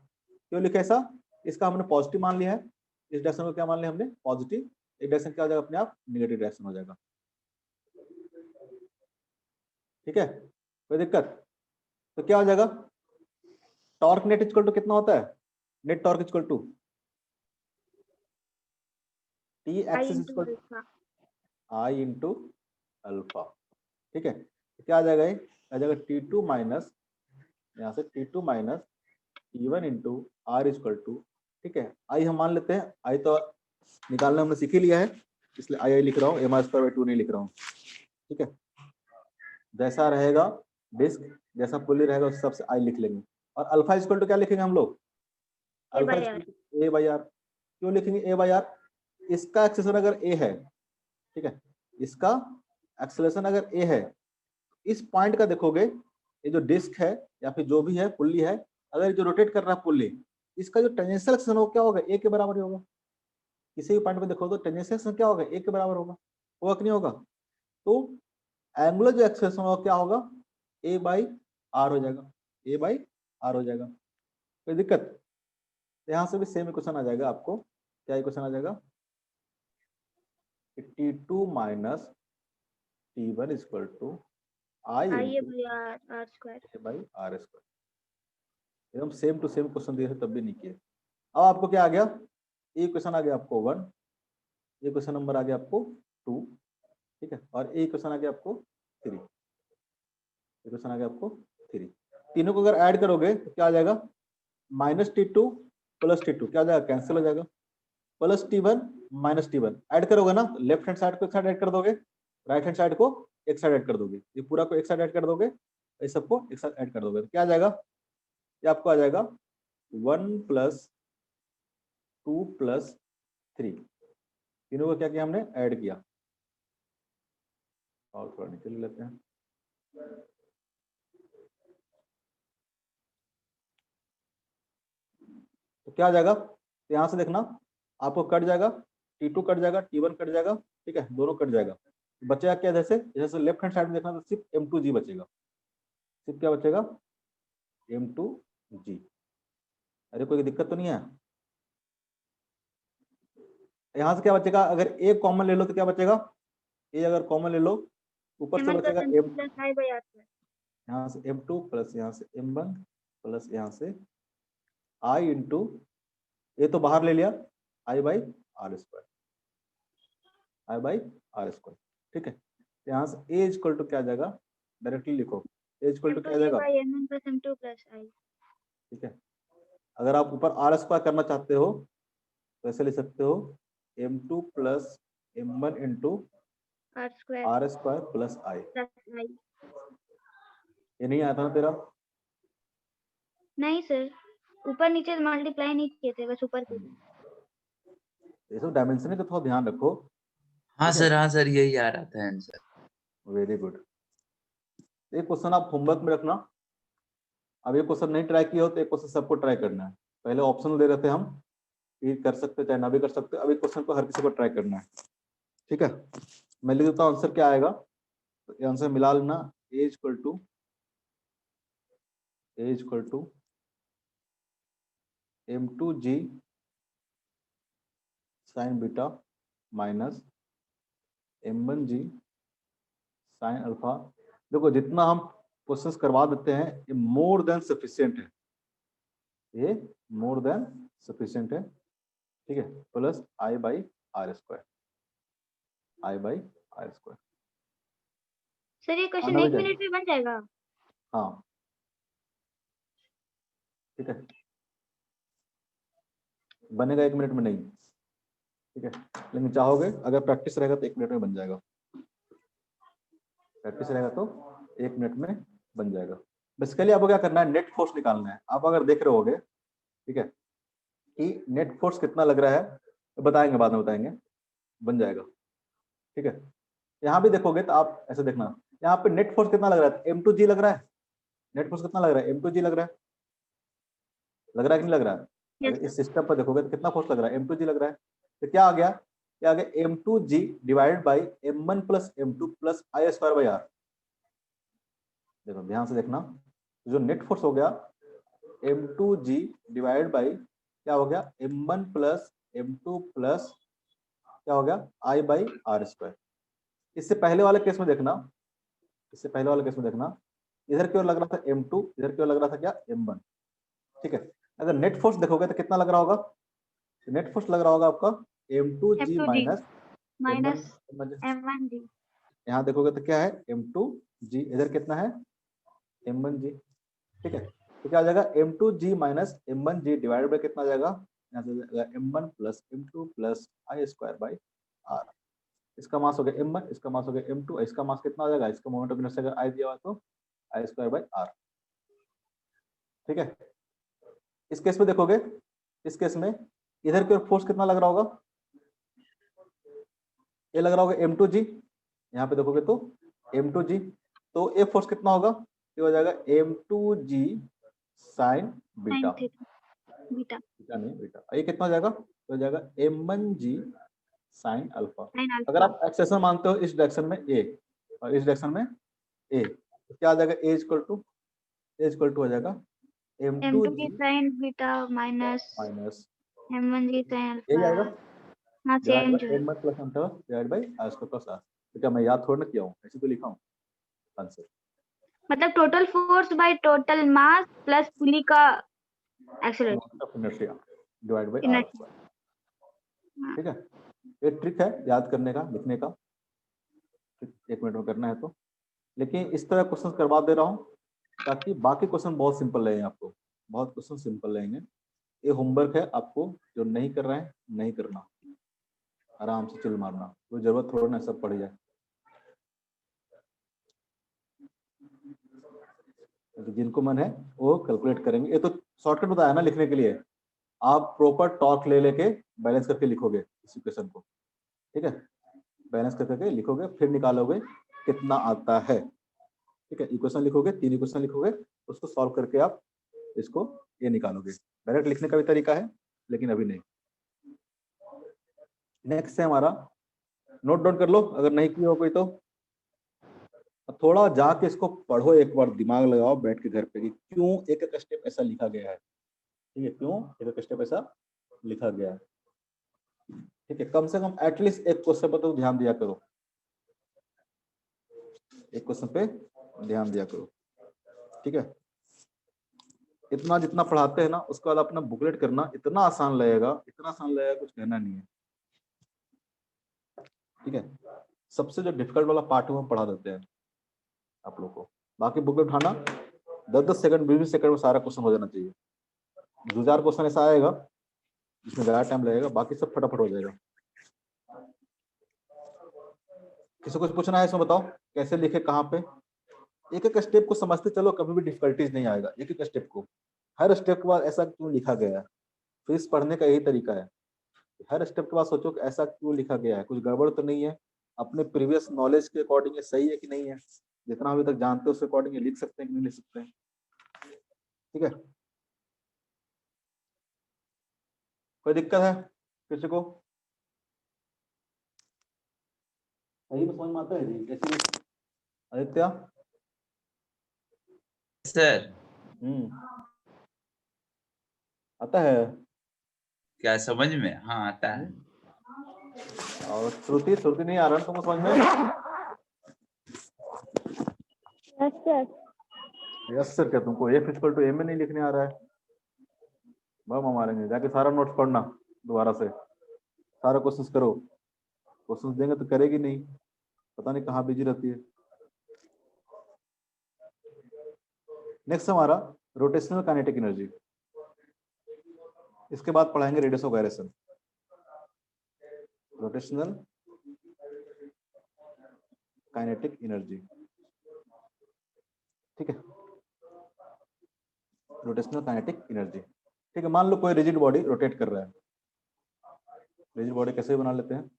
क्यों लिखे ऐसा, इसका हमने पॉजिटिव मान लिया है, इस डायरेक्शन को क्या मान लिया हमने, पॉजिटिव, एक डायरेक्शन क्या हो जाएगा अपने आप, नेगेटिव डायरेक्शन हो जाएगा, ठीक है, कोई दिक्कत। तो क्या हो जाएगा, टॉर्क नेट इक्वल टू कितना होता है, net torque equal to T axis equal to I into alpha, ठीक है। तो क्या आ जाएगा, ये आ जाएगा T2 माइनस, यहाँ से T2 minus T1 into R equal to, ठीक है। आई हम मान लेते हैं, आई तो निकालना हमने सीख ही लिया है, इसलिए आई लिख रहा हूँ, m² by 2 नहीं लिख रहा हूँ, ठीक है। जैसा रहेगा डिस्क, जैसा पुली रहेगा उस हिसाब से आई लिख लेंगे। और अल्फा इक्वल टू क्या लिखेंगे हम लोग? Alpha by R. A by R. क्यों लिखेंगे ए बाई आर? इसका एक्सेलरेशन अगर ए है, ठीक है, इसका एक्सेलरेशन अगर ए है, इस पॉइंट का देखोगे, ये जो डिस्क है या फिर जो भी है पुल्ली है, अगर जो रोटेट कर रहा है पुल्ली, इसका जो टेंजेंशियल एक्सेलरेशन हो क्या होगा? ए के बराबर ही होगा। किसी भी पॉइंट पे देखो तो टेंजेंशियल एक्सेलरेशन क्या होगा? ए के बराबर होगा कि नहीं होगा? तो एंगुलर जो एक्सेलरेशन होगा क्या होगा? ए बाई आर हो जाएगा, ए बाई आर हो जाएगा। कोई दिक्कत? यहाँ से भी सेम इक्वेशन आ जाएगा आपको। क्या इक्वेशन आ जाएगा? T2 minus T1 equal to I I into by R, R square. A by R square. एकदम सेम टू सेम क्वेश्चन दिए थे तब भी नहीं किए। अब आपको क्या आ गया? ए क्वेश्चन आ गया आपको 1, ए क्वेश्चन नंबर आ गया आपको 2, ठीक है, और ए क्वेश्चन आ गया आपको 3, ए क्वेश्चन आ गया आपको 3। तीनों को अगर ऐड करोगे तो क्या आ जाएगा? माइनस T2 प्लस T2 क्या आ जाएगा? कैंसिल हो जाएगा। Plus T1 minus T1 add करोगे ना, लेफ्ट हैंड साइड को एक साइड ऐड कर दोगे, राइट हैंड साइड को एक साइड ऐड कर दोगे, ये पूरा को एक साइड ऐड कर दोगे, इस सबको एक साथ ऐड कर दोगे तो क्या आ जाएगा? ये आपको आ जाएगा 1 प्लस 2 प्लस 3। तीनों को क्या किया हमने? ऐड किया। और थोड़ा निकल लेते हैं। तो क्या आ जाएगा? तो यहाँ से देखना आपको कट जाएगा, T2 कट जाएगा, T1 कट जाएगा, ठीक है, दोनों कट जाएगा। बचेगा क्या? जैसे जैसे लेफ्ट हैंड साइड में देखना तो सिर्फ M2G बचेगा। सिर्फ क्या बचेगा? M2G। अरे कोई दिक्कत तो नहीं है? यहाँ से क्या बचेगा? अगर ए कॉमन ले लो तो क्या बचेगा? ए अगर कॉमन ले लो, ऊपर से बचेगा M1 M, plus I by R square. यहाँ से M2 प्लस यहाँ से M1 प्लस यहाँ से I इंटू, ये तो बाहर ले लिया, I by R square, I by R square, ठीक है। यहाँ से ए इक्वल टू क्या आ जाएगा? डायरेक्टली लिखो, ए इक्वल टू क्या आ M2G जाएगा? by M1 plus M2 plus I. ठीक है। अगर आप ऊपर आर स्क्वायर करना चाहते हो तो ऐसे लिख सकते हो, M2 plus M1 into R square R square plus I। plus I. ये नहीं आता ना तेरा? नहीं सर, ऊपर नीचे मल्टीप्लाई नहीं किए थे, बस ऊपर के। ये सब डायमेंशन का थोड़ा ध्यान रखो। हाँ सर यही आ रहा था आंसर। Very good. एक क्वेश्चन आप होमवर्क में रखना। अब ये क्वेश्चन नहीं ट्राई किया हो तो एक क्वेश्चन सबको ट्राई करना है। पहले ऑप्शन दे रहे थे हम, ये कर सकते चाहे ना भी कर सकते, अब एक क्वेश्चन को हर किसी को ट्राई करना है, ठीक है। मैं लिख देता हूँ आंसर क्या आएगा, तो ये आंसर मिला लेना। A equal to M2G sine beta minus M1G sine alpha. देखो जितना हम क्वेश्चंस करवा देते हैं ये मोर देन सफिशिएंट है, ये मोर देन सफिशिएंट है, ठीक है। Plus I by R square, I by R square. Sir ये क्वेश्चन आना भी 1 जाएगा। मिनट में बन जाएगा? हाँ ठीक है, बनेगा 1 मिनट में नहीं, ठीक है, लेकिन चाहोगे अगर प्रैक्टिस रहेगा तो 1 मिनट में बन जाएगा। प्रैक्टिस रहेगा तो 1 मिनट में बन जाएगा। बेसिकली आपको क्या करना है? नेट फोर्स निकालना है। आप अगर देख रहे होगे, ठीक है, कि नेट फोर्स कितना लग रहा है, तो बताएंगे, बाद में बताएंगे, बन जाएगा, ठीक है। यहाँ भी देखोगे तो आप ऐसे देखना, यहाँ पे नेट फोर्स कितना लग रहा है? M2G लग रहा है। नेट फोर्स कितना लग रहा है? M2G लग रहा है। लग रहा है कि नहीं लग रहा है? Yes, अगर इस सिस्टम पर देखोगे तो कितना फोर्स लग रहा है? M2G लग रहा है। तो क्या आ गया? क्या आ गया? M2G divided by M1 plus M2 plus I square by R. देखो ध्यान से देखना, जो नेट फोर्स हो गया M2G डिवाइड बाई क्या हो गया? M1 प्लस M2 प्लस क्या हो गया? I by R square. इससे पहले वाले केस में देखना, इससे पहले वाले केस में देखना, इधर की ओर लग रहा था M2, इधर की ओर लग रहा था क्या? M1, ठीक है। अगर नेट फोर्स देखोगे तो कितना लग रहा होगा? नेट फोर्स लग रहा होगा आपका M2G माइनस माइनस M1G। यहाँ देखोगे तो क्या है? M2G, इधर कितना है? M1G, ठीक है। तो क्या आ जाएगा? M2G minus M1G divided by कितना आ जाएगा? यहाँ से M1 plus M2 plus I square by R. इसका मास हो गया m1, इसका मास हो गया m2, इसका मास कितना हो जाएगा, इसका मोमेंट ऑफ इनर्शिया अगर I दिया हुआ तो I²/r। ठीक है, इस केस में देखोगे, इस केस में इधर की ओर फोर्स कितना लग रहा होगा, ये लग रहा होगा m2g। यहाँ पे देखोगे तो m2g, तो ये फोर्स कितना होगा, ये हो जाएगा m2g sin beta, sin theta beta beta नहीं बीटा। ये कितना हो जाएगा, तो हो जाएगा m1g sin अल्फा। sin अगर alpha आप एक्सेशन मानते हो इस डायरेक्शन में a और इस डायरेक्शन में a, तो क्या आ जाएगा, a इक्वल टू हो जाएगा m2g m2g sin beta minus minus m1g sin यही आएगा, alpha। हाँ डिवाइड सेम बाय जो है, m1 plus m2 divide by r² plus r। तो क्या मैं याद थोड़ा ना किया हूँ, ऐसे तो लिखा हूँ आंसर। मतलब total force by total mass plus pulley का acceleration divide by r inertia. Square. ठीक है, ये ट्रिक है याद करने का, लिखने का, 1 मिनट में करना है तो। लेकिन इस तरह क्वेश्चन करवा दे रहा हूँ ताकि बाकी क्वेश्चन बहुत सिंपल रहेंगे, आपको बहुत क्वेश्चन सिंपल रहेंगे। ये होमवर्क है, आपको जो नहीं कर रहे हैं नहीं करना, आराम से चिल मारना, कोई जरूरत थोड़ा ना सब पड़ जाए। तो जिनको मन है वो कैलकुलेट करेंगे। ये तो शॉर्टकट बताया ना लिखने के लिए, आप प्रॉपर टॉर्क ले लेके बैलेंस करके लिखोगे इस इक्वेशन को। ठीक है, बैलेंस करके लिखोगे, फिर निकालोगे कितना आता है। ठीक है, इक्वेशन लिखोगे, 3 इक्वेशन लिखोगे, उसको सॉल्व करके आप इसको ये निकालोगे। डायरेक्ट लिखने का भी तरीका है, लेकिन अभी नहीं। नेक्स्ट है हमारा, नोट डाउन कर लो अगर नहीं किया हो कोई तो। थोड़ा जाके इसको पढ़ो, एक बार दिमाग लगाओ बैठ के घर पे कि क्यों एक एक स्टेप ऐसा लिखा गया है। ठीक है, क्यों एक एक स्टेप ऐसा लिखा गया है। ठीक है, कम से कम एटलीस्ट एक क्वेश्चन पर तो ध्यान दिया करो, एक क्वेश्चन पे ध्यान दिया करो। ठीक है, इतना जितना पढ़ाते हैं ना, उसके बाद अपना बुकलेट करना इतना आसान लगेगा, इतना आसान लगेगा कुछ कहना नहीं है। ठीक है, सबसे जो डिफिकल्ट वाला पार्ट है वो हम पढ़ा देते हैं आप लोग को। बाकी बुकलेट उठाना 10-10 सेकंड 20 सेकंड में सारा क्वेश्चन हो जाना चाहिए। 2-4 क्वेश्चन ऐसा आएगा जिसमें ज्यादा टाइम लगेगा, बाकी सब फटाफट हो जाएगा। किसी को कुछ पूछना है इसमें बताओ, कैसे लिखे, कहाँ पे। एक एक स्टेप को समझते चलो, कभी भी डिफिकल्टीज नहीं आएगा। एक एक स्टेप को, हर स्टेप के बाद ऐसा क्यों लिखा गया है, फिर इस पढ़ने का यही तरीका है। हर स्टेप के बाद सोचो कि ऐसा क्यों लिखा गया है, कुछ गड़बड़ तो नहीं है, अपने प्रीवियस नॉलेज के अकॉर्डिंग ये सही है कि नहीं है, जितना अभी तक जानते हो उसके अकॉर्डिंग लिख सकते हैं कि नहीं लिख सकते हैं। ठीक है, कोई दिक्कत है किसी को? सही में समझ में आता है जी कैसे? आदित्य? सर आता है क्या समझ में? हाँ आता है। और श्रुति श्रुति नहीं आ रहा तुमको समझ में? Yes sir. यस सर, क्या तुमको एफ इक्वल टू ए में नहीं लिखने आ रहा है? बम मारेंगे, जाके सारा नोट्स पढ़ना दोबारा से, सारा क्वेश्चंस करो। क्वेश्चंस देंगे तो करेगी नहीं, पता नहीं कहाँ बिजी रहती है। नेक्स्ट हमारा रोटेशनल काइनेटिक एनर्जी, इसके बाद पढ़ाएंगे radius of gyration. Rotational kinetic energy, ठीक है, रोटेशनल काइनेटिक एनर्जी। ठीक है, मान लो कोई रिजिड बॉडी रोटेट कर रहा है। रिजिड बॉडी कैसे बना लेते हैं,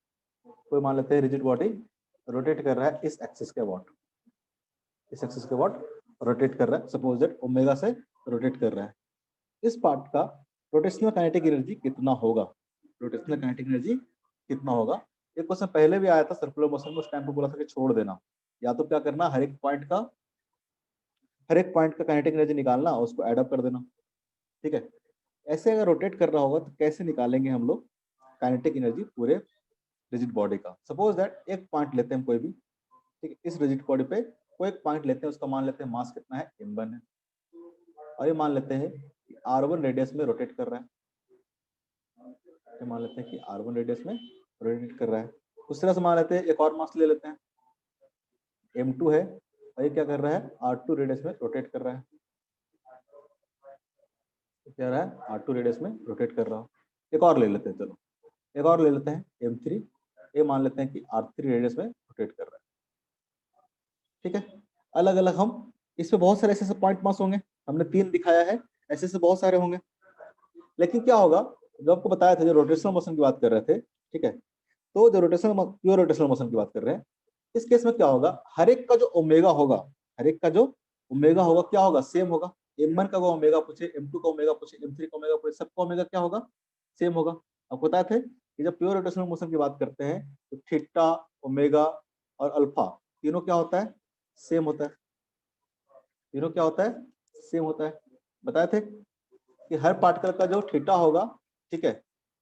कोई मान लेते हैं रिजिड बॉडी रोटेट कर रहा है इस एक्सिस के अबाउट, इस एक्सिस के अबाउट रोटेट कर रहा है, सपोज दैट ओमेगा से रोटेट कर रहा है। इस पार्ट का रोटेशनल काइनेटिक एनर्जी कितना होगा, रोटेशनल काइनेटिक एनर्जी कितना होगा? एक क्वेश्चन पहले भी आया था सर्कुलर मोशन में, उस टाइम पे बोला था कि छोड़ देना, या तो क्या करना, हर एक पॉइंट का काइनेटिक एनर्जी निकालना और उसको एड अप कर देना। ठीक है, ऐसे अगर रोटेट कर रहा होगा तो कैसे निकालेंगे हम लोग काइनेटिक एनर्जी पूरे रिजिड बॉडी का? सपोज दैट एक पॉइंट लेते हैं कोई भी, ठीक है, इस रिजिड बॉडी पे कोई एक पॉइंट लेते हैं, उसका मान लेते हैं मास कितना है, m1 है, और ये मान लेते हैं कि r1 रेडियस में रोटेट कर रहा है, ये मान लेते हैं कि r1 रेडियस में रोटेट कर रहा है। उस तरह से मान लेते हैं एक और मास ले लेते हैं, m2 है, और ये क्या कर रहा है, r2 रेडियस में रोटेट कर रहा है, क्या रहा है, r2 रेडियस में रोटेट कर रहा है। एक और ले लेते हैं, चलो एक और ले लेते हैं m3, ये मान लेते हैं कि r3 रेडियस में रोटेट कर रहा है। ठीक है, अलग अलग हम इसमें बहुत सारे ऐसे पॉइंट मास होंगे, हमने 3 दिखाया है, ऐसे ऐसे बहुत सारे होंगे। लेकिन क्या होगा, जो आपको बताया था, जो रोटेशनल मोशन की बात कर रहे थे, ठीक है, तो जो प्योर रोटेशनल मोशन की बात कर रहे हैं, इस केस में क्या होगा, हर एक का जो ओमेगा होगा, हर एक का जो ओमेगा होगा क्या होगा, सेम होगा। m1 का ओमेगा पूछे, m2 का ओमेगा पूछे, m3 का ओमेगा पूछे, सबका ओमेगा क्या होगा, सेम होगा। आपको बताए थे कि जब प्योर रोटेशनल मोशन की बात करते हैं तो थीटा, ओमेगा और अल्फा तीनों क्या होता है, सेम होता है। तीनों क्या होता है, सेम होता है। बताए थे कि हर पार्टिकल का जो थीटा होगा, ठीक है,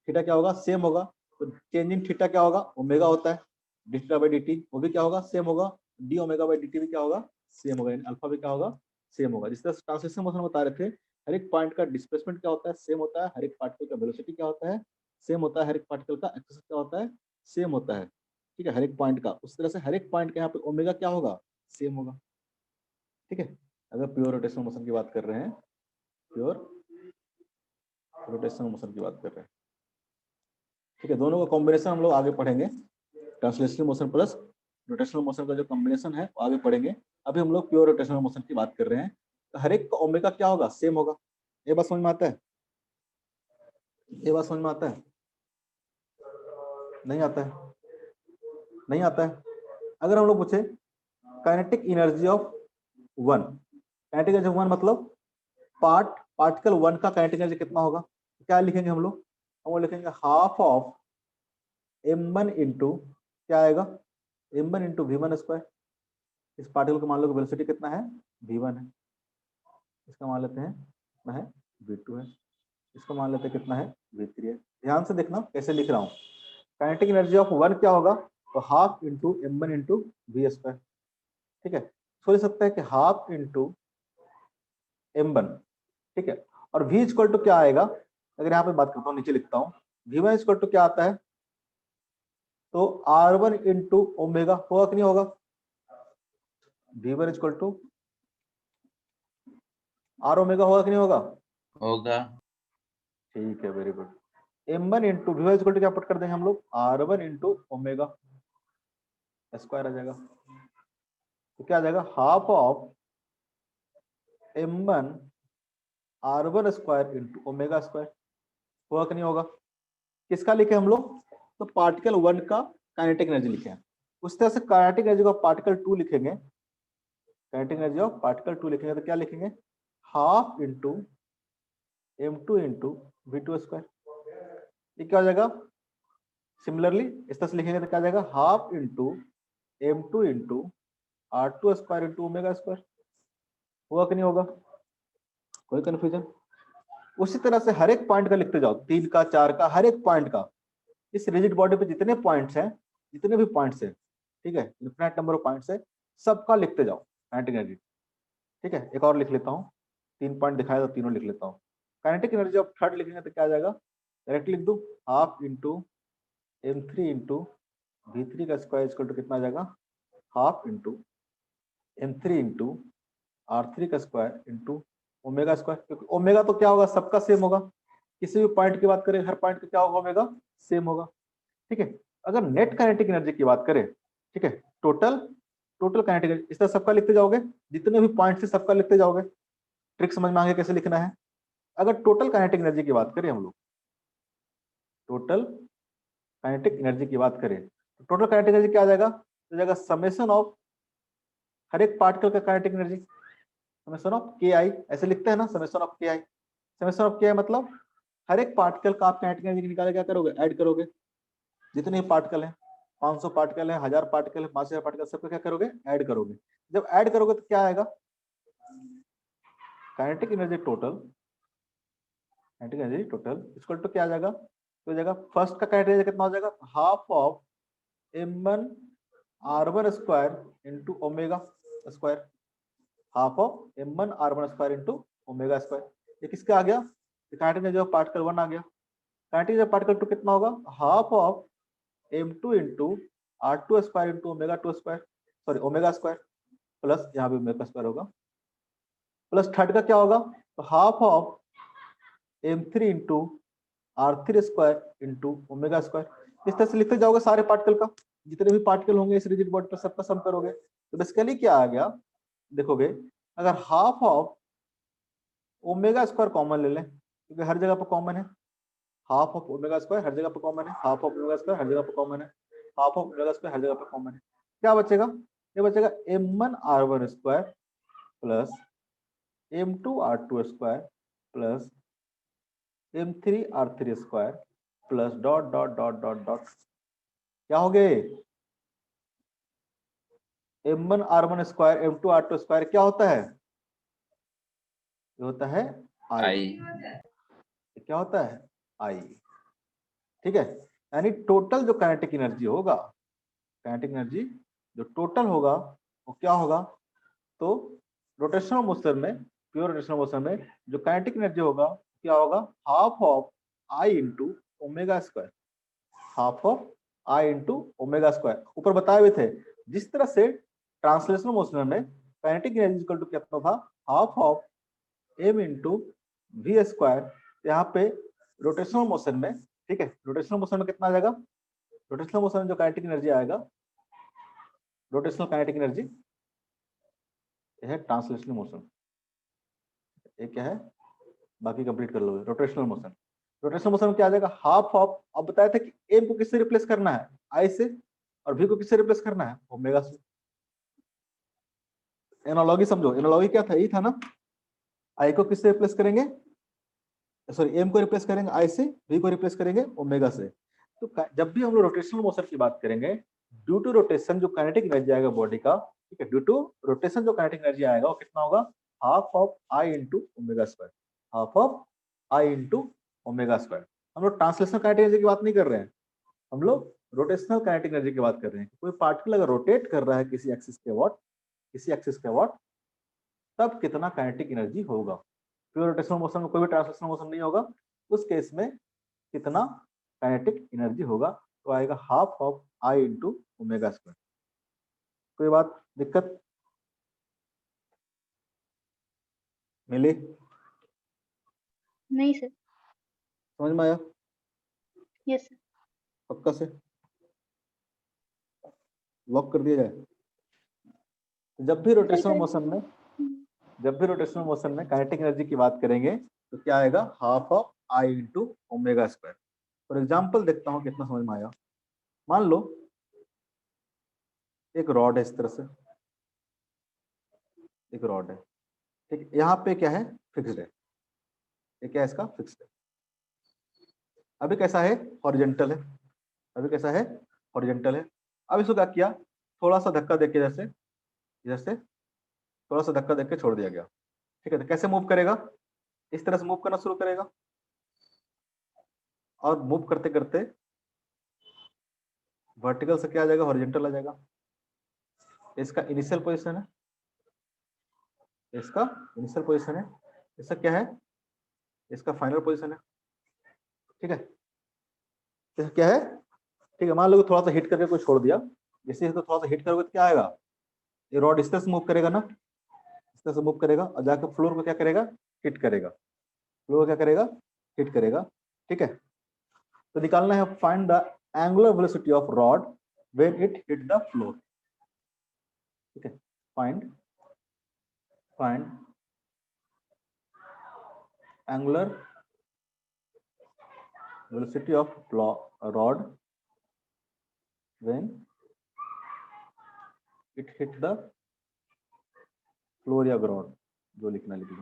थीटा क्या होगा, सेम होगा। तो चेंज इन थीटा क्या होगा, ओमेगा होता है, D theta by D T, वो भी क्या होगा, सेम होगा। D omega by D T भी क्या होगा, सेम होगा, यानी अल्फा भी क्या होगा, सेम होगा। जिस तरह से ट्रांसलेशन मोशन बता रहे थे, हर एक पॉइंट का डिस्प्लेसमेंट क्या होता है, सेम होता है। हर एक पार्टिकल का वेलोसिटी क्या होता है, सेम होता है। हर एक पार्टिकल का एक्सेस क्या होता है, सेम होता है। ठीक है, हर एक पॉइंट का, उस तरह से हर एक पॉइंट का यहाँ पे ओमेगा क्या होगा, सेम होगा। ठीक है, अगर प्योर रोटेशनल मोशन की बात कर रहे हैं, प्योर रोटेशनल मोशन की बात कर रहे हैं, ठीक है, दोनों का कॉम्बिनेशन हम लोग आगे पढ़ेंगे। Translational motion plus rotational motion का जो कॉम्बिनेशन है वो आगे पढ़ेंगे। अभी हम लोग प्योर रोटेशनल मोशन की बात कर रहे हैं, तो हर एक का ओमेगा क्या होगा, सेम होगा। ये बात समझ में आता है, ये बात समझ में आता है, नहीं आता है, नहीं आता है। अगर हम लोग पूछे kinetic energy of one, kinetic energy of one मतलब पार्टिकल वन का काइनेटिक एनर्जी कितना होगा, तो क्या लिखेंगे हम लोग लिखेंगे हाफ ऑफ m1 इंटू क्या आएगा, m1 इंटू v1 स्क्वायर। इस पार्टिकल को मान लो वेलोसिटी कितना है, v1 है, इसका मान लेते हैं कितना है, v2 है, इसको मान लेते हैं कितना है, v3 है। ध्यान से देखना कैसे लिख रहा हूँ। काइनेटिक एनर्जी ऑफ वन क्या होगा, तो half into m1 into V square. ठीक है, सोच सकता है कि हाफ इंटू m1, ठीक है, और v इक्वल टू क्या आएगा, अगर यहाँ पे बात करता हूँ, नीचे लिखता हूँ, v1 इक्वल टू क्या आता है, तो r1 इंटू ओमेगा होगा कि नहीं होगा, v1 equal to r omega होगा कि नहीं होगा, होगा। ठीक है, very good. m1 into v1 equal to क्या पुट कर देंगे हम लोग, r1 इंटू ओमेगा स्क्वायर आ जाएगा। तो क्या आ जाएगा, half of m1 r1 square into omega square, होगा कि नहीं होगा। किसका लिखे हम लोग, तो पार्टिकल वन का काइनेटिक एनर्जी लिखे हैं। उस तरह से काइनेटिक एनर्जी को पार्टिकल टू लिखेंगे, kinetic energy of particle two लिखेंगे तो क्या लिखेंगे, half into m2 into v2 square. ये क्या हो जाएगा, सिमिलरली इस तरह से लिखेंगे तो क्या आ जाएगा, half into m2 into r2 square into omega square, होगा कि नहीं होगा, कोई कंफ्यूजन। उसी तरह से हर एक पॉइंट का लिखते जाओ, 3 का 4 का, हर एक पॉइंट का। इस रिजिड बॉडी पे जितने पॉइंट्स हैं, जितने भी पॉइंट्स हैं, ठीक है, इनफिनिट नंबर ऑफ पॉइंट्स है, सबका लिखते जाओ काइनेटिक एनर्जी। ठीक है, एक और लिख लेता हूँ, 3 पॉइंट दिखाया तो तीनों लिख लेता हूँ। काइनेटिक एनर्जी ऑफ थर्ड लिखेंगे तो क्या आ जाएगा, डायरेक्ट लिख दूं, half into m3 into v3 का स्क्वायर इक्वल टू कितना आ जाएगा, half into m3 into r3 का स्क्वायर इंटू ओमेगा स्क्वायर। क्योंकि ओमेगा तो क्या होगा, सबका सेम होगा, किसी भी पॉइंट की बात करें, हर पॉइंट का क्या होगा, ओमेगा सेम होगा। ठीक है, अगर नेट काइनेटिक एनर्जी की बात करें, ठीक है, टोटल काइनेटिक एनर्जी, इस तरह सबका लिखते जाओगे, जितने भी पॉइंट्स है सबका लिखते जाओगे। ट्रिक समझ में आ गया कैसे लिखना है। अगर टोटल काइनेटिक एनर्जी की बात करें हम लोग, टोटल काइनेटिक एनर्जी की बात करें, तो टोटल काइनेटिक एनर्जी क्या आ जाएगा, तो जाएगा समेशन ऑफ हर एक पार्टिकल का काइनेटिक एनर्जी, समेशन ऑफ के आई, ऐसे लिखते हैं ना, समेशन ऑफ के आई। समेशन ऑफ के आई मतलब हर एक पार्टिकल का आप काइनेटिक एनर्जी निकाले क्या करोगे, ऐड करोगे। जितने पार्टिकल हैं, 500 पार्टिकल है, 1000 पार्टिकल है, 5000 पार्टिकल, सबको क्या करोगे, ऐड करोगे। जब ऐड करोगे तो क्या आएगा, kinetic energy total, kinetic energy total equal to क्या आ जाएगा, तो जाएगा फर्स्ट का काइनेटिक एनर्जी कितना हो जाएगा, half of m1 r1 square into omega square, half of m1 r1 square into omega square. ये किसका आ गया, काइनेटिक एनर्जी ऑफ पार्टिकल 1 आ गया। काइनेटिक एनर्जी ऑफ पार्टिकल 2 कितना होगा, half of m2 into r2 square into omega 2 square, sorry omega square, plus यहाँ पे omega square होगा, plus third का क्या होगा, तो half of m3 into r3 square into omega square. इस तरह से लिखते जाओगे सारे पार्टिकल का, जितने भी पार्टिकल होंगे इस रिजिड बॉडी पर सबका सम करोगे तो बेसिकली क्या आ गया, देखोगे अगर half of omega square common ले लें क्योंकि हर जगह पर कॉमन है, हाफ ऑफ ओमेगा स्क्वायर हर जगह पर कॉमन है, हाफ ऑफ ओमेगा स्क्वायर हर जगह पर कॉमन है, हाफ ऑफ ओमेगा स्क्वायर हर जगह पर कॉमन है, क्या बचेगा, ये बचेगा m1r1 square plus m2r2 square plus m3r3 square plus dot dot dot dot dot, क्या हो गए, m1r1 स्क्वायर m2r2 स्क्वायर क्या होता है, ये होता है I, आई क्या होता है I, ठीक है। यानी टोटल जो काइनेटिक एनर्जी होगा, काइनेटिक एनर्जी जो टोटल होगा वो क्या होगा, तो रोटेशनल मोशन में, प्योर रोटेशनल मोशन में जो काइनेटिक एनर्जी होगा क्या होगा, half of I into omega square, half of I into omega square. ऊपर बताए हुए थे जिस तरह से ट्रांसलेशनल मोशन में काइनेटिक एनर्जी इक्वल टू कितना था, half of m into V square, यहाँ पे रोटेशनल मोशन में, ठीक है, रोटेशनल मोशन में कितना आ जाएगा, रोटेशनल मोशन में जो काइनेटिक एनर्जी आएगा, रोटेशनल काइनेटिक एनर्जी है ट्रांसलेशनल मोशन, ये क्या है, बाकी कंप्लीट कर लोगे। रोटेशनल मोशन, रोटेशनल मोशन में क्या आ जाएगा, हाफ ऑफ, अब बताया था कि एम को किससे रिप्लेस करना है, आई से, और वी को किससे रिप्लेस करना है, ओमेगा से। एनालॉजी समझो, एनालॉजी क्या था, यही था ना, आई को किससे रिप्लेस करेंगे, सॉरी एम को रिप्लेस करेंगे आई से, वी को रिप्लेस करेंगे ओमेगा से। तो जब भी हम लोग रोटेशनल मोशन की बात करेंगे, ड्यू टू रोटेशन जो काइनेटिक एनर्जी आएगा बॉडी का, ठीक है, ड्यू टू रोटेशन जो काइनेटिक एनर्जी आएगा वो कितना होगा, half of I into omega square, half of I into omega square. हम लोग ट्रांसलेशनल काइनेटिक एनर्जी की बात नहीं कर रहे हैं, हम लोग रोटेशनल काइनेटिक एनर्जी की बात कर रहे हैं। कोई पार्टिकल अगर रोटेट कर रहा है किसी एक्सिस के अबाउट, किसी एक्सिस के अबाउट, तब कितना काइनेटिक एनर्जी होगा। प्योर रोटेशनल मोशन में कोई भी ट्रांसलेशनल मोशन नहीं होगा, उस केस में कितना काइनेटिक एनर्जी होगा, तो आएगा half of I into omega square. कोई बात दिक्कत मिली, नहीं सर। समझ में आया, यस सर। पक्का से लॉक कर दिया जाए। जब भी रोटेशनल मोशन में, जब भी रोटेशनल मोशन में काइनेटिक एनर्जी की बात करेंगे तो क्या आएगा, half of I into omega square. For example देखता हूँ कितना समझ में आया। मान लो एक रॉड है, इस तरह से एक रॉड है, ठीक, यहाँ पे क्या है, फिक्स्ड है, ये क्या है, इसका फिक्स्ड है। अभी कैसा है, हॉरिजॉन्टल है, अभी कैसा है, हॉरिजॉन्टल है। अब इसको क्या किया, थोड़ा सा धक्का देके, जैसे जैसे थोड़ा सा धक्का देके छोड़ दिया गया, ठीक है, तो कैसे मूव करेगा, इस तरह से मूव करना शुरू करेगा, और मूव करते करते वर्टिकल से क्या आ जाएगा, हॉरिजॉन्टल आ जाएगा। इसका इनिशियल पोजीशन है, इसका इनिशियल पोजीशन है, इसका क्या है, इसका फाइनल पोजीशन है, ठीक है, इसका क्या है, ठीक है। मान लो थोड़ा सा हिट करके कोई छोड़ दिया, जैसे इसको थोड़ा सा हिट करोगे तो क्या आएगा, ये रॉड इस तरह से मूव करेगा ना, इस तरह से मूव करेगा और जाकर फ्लोर को क्या करेगा, हिट करेगा, फ्लोर को क्या करेगा, हिट करेगा, ठीक है। तो निकालना है, find the angular velocity of rod when it hit the floor, ठीक है, find angular velocity of rod when it hit the floor या ग्राउंड, जो लिखना लिख लो,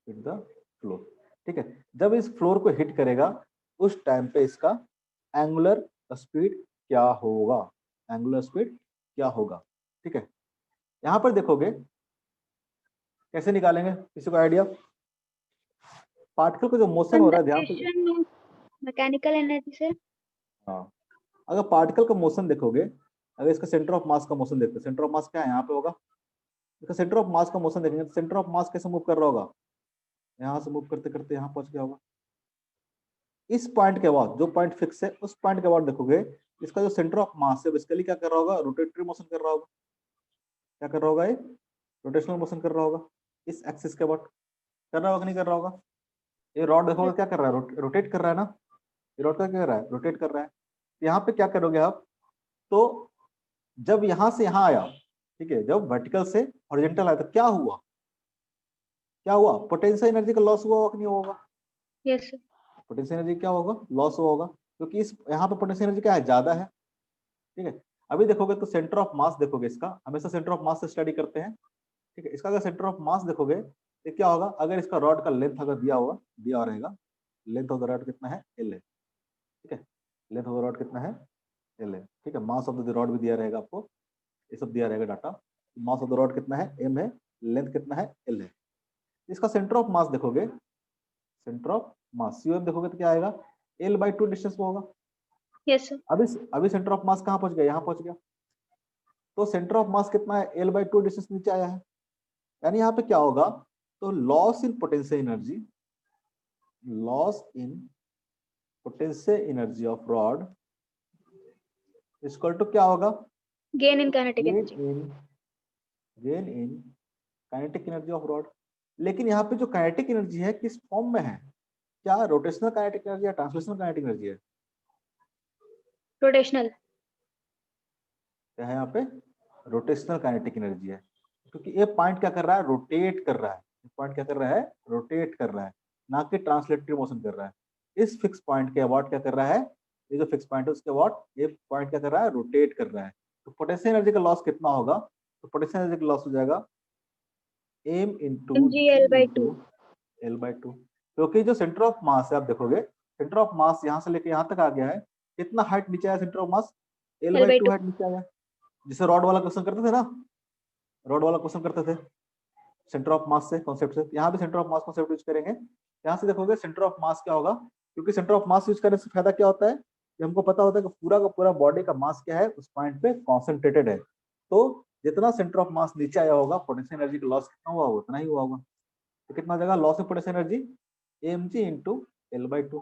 हिट द फ्लोर, ठीक है। जब इस फ्लोर को हिट करेगा उस टाइम पे इसका एंगुलर स्पीड क्या होगा, एंगुलर स्पीड क्या होगा, ठीक है। यहां पर देखोगे कैसे निकालेंगे, किसी को आइडिया, पार्टिकल का जो मोशन हो रहा है, ध्यान से, मैकेनिकल एनर्जी से। हाँ, अगर पार्टिकल का मोशन देखोगे, अगर इसका सेंटर ऑफ मास का मोशन देखते हैं, सेंटर ऑफ मास क्या है, यहाँ पे होगा, इसका सेंटर ऑफ मास का मोशन देखेंगे तो सेंटर ऑफ मास कैसे मूव कर रहा होगा, यहाँ से मूव करते करते यहाँ पहुंच गया होगा। इस पॉइंट के बाद जो पॉइंट फिक्स है, उस पॉइंट के बाद देखोगे इसका जो सेंटर ऑफ मास है बेसिकली क्या कर रहा होगा, रोटेटरी मोशन कर रहा होगा, क्या कर रहा होगा, ये रोटेशनल मोशन कर रहा होगा, इस एक्सिस के बाद कर रहा होगा कि नहीं कर रहा होगा। ये रॉड देखोगे क्या कर रहा है, रोटेट कर रहा है ना, ये रॉड क्या कर रहा है, रोटेट कर रहा है। यहाँ पे क्या करोगे आप, तो जब यहां से यहां आया, ठीक है, जब वर्टिकल से हॉरिजॉन्टल आया तो क्या हुआ, क्या हुआ, पोटेंशियल एनर्जी का लॉस हुआ कि नहीं होगा, यस सर। पोटेंशियल एनर्जी क्या होगा, लॉस होगा, क्योंकि इस यहाँ पे पोटेंशियल एनर्जी क्या है, ज्यादा है। ठीक है, अभी देखोगे तो सेंटर ऑफ मास देखोगे, इसका हमेशा सेंटर ऑफ मास से स्टडी करते हैं। ठीक है, इसका अगर सेंटर ऑफ मास देखोगे तो क्या होगा, अगर इसका रॉड का लेंथ अगर दिया हुआ रहेगा, लेंथ ऑफ द रॉड कितना है, एल है। ठीक है, लेंथ ऑफ द रॉड कितना है, एल है। ठीक है, मास ऑफ द रॉड भी दिया रहेगा आपको, ये सब दिया रहेगा data. Mass of the rod कितना है, एम है, लेंथ कितना है, एल है। इसका सेंटर ऑफ मास देखोगे, सेंटर ऑफ मास सीओएम देखोगे तो क्या आएगा, एल बाई 2 डिस्टेंस में होगा। Yes sir. अभी सेंटर ऑफ मास कहाँ पहुंच गया, यहाँ पहुंच गया, तो सेंटर ऑफ मास कितना है, एल बाई 2 डिस्टेंस नीचे आया है। यानी यहाँ पे क्या होगा, तो loss in potential energy, loss in potential energy of rod equal to क्या होगा, gain in kinetic energy. Gain in kinetic energy of rod. लेकिन यहाँ पे जो काइनेटिक एनर्जी है किस फॉर्म में है, क्या रोटेशनल काइनेटिक एनर्जी है, ट्रांसलेशनल काइनेटिक एनर्जी है, रोटेशनल। क्या है यहाँ पे, रोटेशनल काइनेटिक एनर्जी है, क्योंकि ये पॉइंट क्या कर रहा है, रोटेट कर रहा है, पॉइंट क्या कर रहा है, रोटेट कर रहा है, ना कि ट्रांसलेटरी मोशन कर रहा है। इस फिक्स पॉइंट के अबाउट क्या कर रहा है, ये जो फिक्स पॉइंट है उसके अबाउट ये पॉइंट क्या कर रहा है, रोटेट कर रहा है। तो पोटेंशियल एनर्जी का लॉस कितना होगा, तो पोटेंशियल एनर्जी का लॉस हो जाएगा M into mg/L/2। L by 2, क्योंकि जो सेंटर ऑफ मास है आप देखोगे, सेंटर ऑफ मास यहाँ से लेके यहाँ तक आ गया है, कितना हाइट नीचे आया centre of mass, L by 2 height नीचे आया। जिसे रॉड वाला क्वेश्चन करते थे ना, रॉड वाला क्वेश्चन करते थे सेंटर ऑफ मास से, कॉन्सेप्ट से, यहाँ भी centre of mass concept use करेंगे। यहाँ से देखोगे सेंटर ऑफ मास क्या होगा, क्योंकि सेंटर ऑफ मास यूज करने से फायदा क्या होता है कि हमको पता होता है कि पूरा का पूरा बॉडी का मास क्या है, उस पॉइंट पे कॉन्सेंट्रेटेड है। तो जितना सेंटर ऑफ मास नीचे आया होगा, पोटेंशियल एनर्जी का लॉस कितना हुआ, उतना ही हुआ होगा। तो कितना जगह loss of potential energy, mg into L by 2,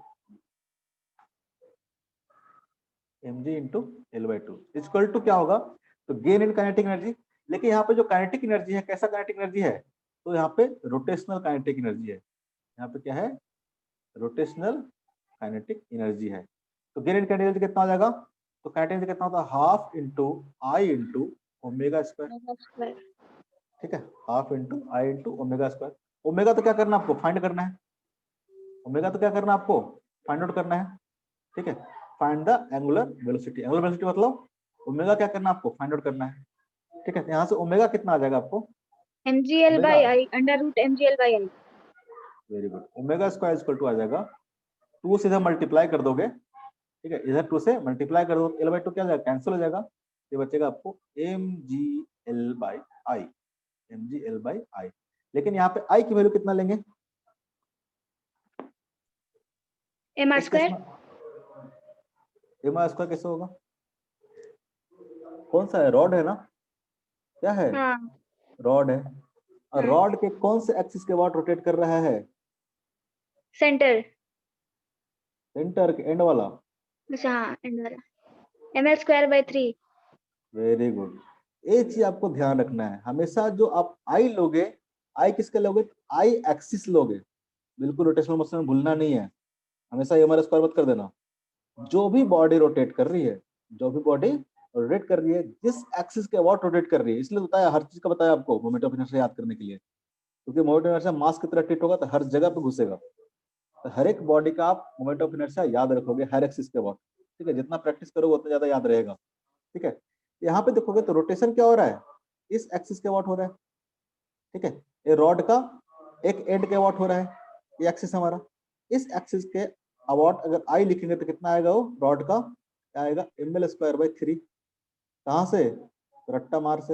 mg into L by 2 equal to क्या होगा, तो गेन इन काइनेटिक एनर्जी। लेकिन यहाँ पे जो काइनेटिक एनर्जी है, कैसा काइनेटिक एनर्जी है, तो यहाँ पे रोटेशनल काइनेटिक एनर्जी है, यहाँ पे क्या है, रोटेशनल काइनेटिक एनर्जी है। तो गेन इन काइनेटिक एनर्जी कितना हो जाएगा, तो काइनेटिक एनर्जी कितना होता है, हाफ इंटू आई इंटू ओमेगा स्क्वायर। ठीक है, हाफ इंटू आई इंटू ओमेगा स्क्वायर। ओमेगा तो क्या करना है आपको, फाइंड करना है, ओमेगा तो क्या करना है आपको, फाइंड आउट करना है। ठीक है, find the angular velocity, angular velocity मतलब ओमेगा क्या करना है आपको, फाइंड आउट करना है। ठीक है, यहाँ से ओमेगा कितना आ जाएगा आपको, mgl/I √mgl/I। Very good, omega square equal to आ जाएगा 2 से इधर मल्टीप्लाई कर दोगे, ठीक है, इधर 2 से मल्टीप्लाई कर दो, एल बाई 2 क्या जाएगा, कैंसिल हो जाएगा, ये बचेगा आपको mgl/I, mgl/I। लेकिन यहाँ पे I की वैल्यू कितना लेंगे, mr स्क्वायर। एम स्क्वायर कैसे होगा, कौन सा है, रॉड है ना, क्या है, हाँ रॉड है, और रॉड के कौन से एक्सिस के अबाउट रोटेट कर रहा है, सेंटर। सेंटर के एंड वाला। अच्छा हाँ एंड वाला, ml/3। वेरी गुड, ये चीज आपको ध्यान रखना है हमेशा, जो आप आई लोगे, आई किसके लोगे, आई एक्सिस लोगे, बिल्कुल रोटेशनल मोशन में भूलना नहीं है, हमेशा एम आर स्क्वायर मत कर देना। जो भी बॉडी रोटेट कर रही है, जो भी बॉडी रोटेट कर रही है, जिस एक्सिस के अबाउट रोटेट कर रही है, इसलिए बताया, हर चीज का बताया आपको मोमेंट ऑफ इनर्शिया याद करने के लिए, क्योंकि मोमेंट ऑफ इनर्शिया मास की तरह ट्रीट होगा तो हर जगह पे घुसेगा, तो हर एक बॉडी का आप मोमेंट ऑफ इनर्शिया याद रखोगे हर एक्सिस के अबाउट। ठीक है, जितना प्रैक्टिस करोगे उतना ज्यादा याद रहेगा। ठीक है, यहाँ पे देखोगे तो रोटेशन क्या हो रहा है, इस एक्सिस के अबाउट हो रहा है। ठीक है, ये रॉड का एक एंड के अबाउट हो रहा है, ये एक्सिस हमारा, इस एक्सिस के अबाउट अगर आई लिखेंगे तो कितना आएगा, वो रॉड का क्या आएगा, ml/3। कहाँ से, रट्टा मार से,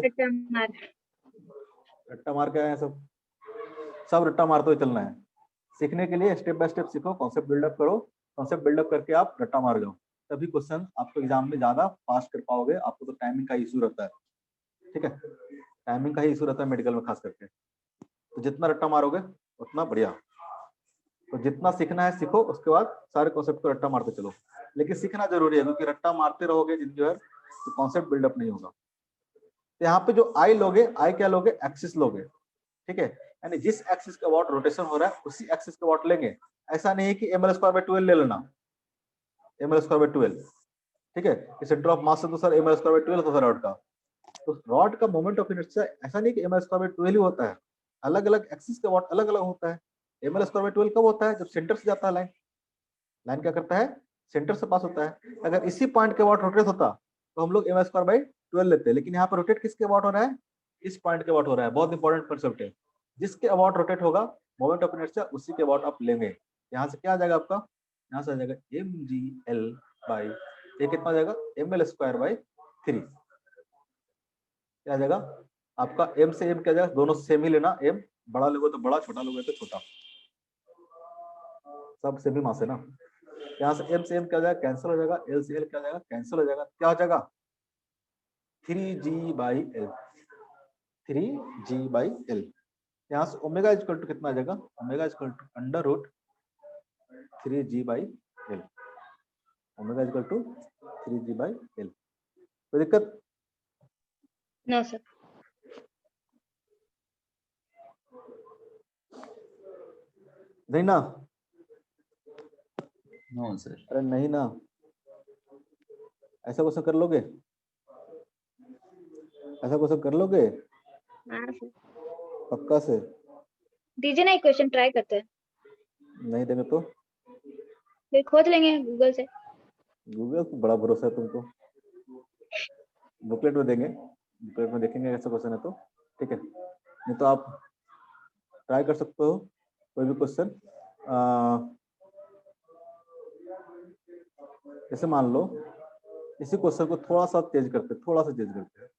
रट्टा मार के आए हैं सब रट्टा मारते हुए चलना है। सीखने के लिए स्टेप बाय स्टेप सीखो, कॉन्सेप्ट बिल्डअप करो, कॉन्सेप्ट बिल्डअप करके आप रट्टा मार जाओ, तभी क्वेश्चन आपको एग्जाम में ज्यादा पास कर पाओगे। आपको तो टाइमिंग का इशू रहता है, ठीक है, टाइमिंग का ही इशू रहता है मेडिकल में खास करके, तो जितना रट्टा मारोगे उतना बढ़िया। तो जितना सीखना है सीखो, उसके बाद सारे कॉन्सेप्ट को रट्टा मारते चलो, लेकिन सीखना जरूरी है, क्योंकि रट्टा मारते रहोगे जिंदगी भर तो कॉन्सेप्ट बिल्डअप नहीं होगा। तो यहाँ पे जो आई लोगे, आई क्या लोगे, एक्सिस लोगे। ठीक है, यानी जिस एक्सिस के अबाउट रोटेशन हो रहा है उसी एक्सिस के अबाउट लेंगे। ऐसा नहीं है कि ml/12 ले लेना, ml/12 ठीक है, सेंटर ऑफ मास से तो sir M L square by 12 होता था रॉड का। तो रॉड का मोमेंट ऑफ इनर्शिया ऐसा नहीं कि एम एल स्क्वायर बाई 12 ही होता है, अलग अलग एक्सिस का वॉट अलग अलग होता है। एम एल स्क्वायर बाई 12 कब होता है? जब सेंटर से जाता है लाइन। लाइन क्या करता है? सेंटर से पास होता है। अगर इसी पॉइंट के वॉट रोटेट होता तो हम लोग एम एल स्क्वायर बाई 12 लेते हैं, लेकिन यहाँ पर रोटेट किसके वॉट हो रहा है? इस पॉइंट के वॉट हो रहा है। बहुत इंपॉर्टेंट कंसेप्ट है, जिसके अबाउट रोटेट होगा मोमेंट ऑफ इनर्शिया उसी के अबाउट आप लेंगे। यहाँ से क्या आ जाएगा आपका? यहाँ से आ जाएगा एम जी एल बाई, ये कितना आ जाएगा? M L square by 3। क्या आ जाएगा आपका? एम से एम क्या जाएगा? दोनों सेम ही लेना, एम बड़ा लोगे तो बड़ा, छोटा लोगे तो छोटा, सब सेम ही मास है ना। यहाँ से एम क्या हो जाएगा? कैंसिल हो जाएगा। एल से एल क्या हो जाएगा? कैंसिल हो जाएगा। क्या हो जाएगा? 3g by L, 3g by L. यहाँ से ओमेगा इज इक्वल टू कितना आ जाएगा? Omega is equal to under root 3g by L. Omega is equal to 3g by L. कोई दिक्कत? No sir. नहीं ना? No sir. अरे नहीं ना, ऐसा क्वेश्चन कर लोगे? ऐसा क्वेश्चन कर लोगे हाँ सर, पक्का से? दीजिए ना एक क्वेश्चन, ट्राई करते हैं। नहीं देंगे तो? फिर खोज लेंगे गूगल से। गूगल को बड़ा भरोसा है तुमको। बुकलेट में देंगे, बुकलेट में देखेंगे ऐसा क्वेश्चन है तो ठीक है, नहीं तो आप ट्राई कर सकते हो कोई भी क्वेश्चन। जैसे मान लो इसी क्वेश्चन को थोड़ा सा चेंज करते, थोड़ा सा चेंज करते हैं,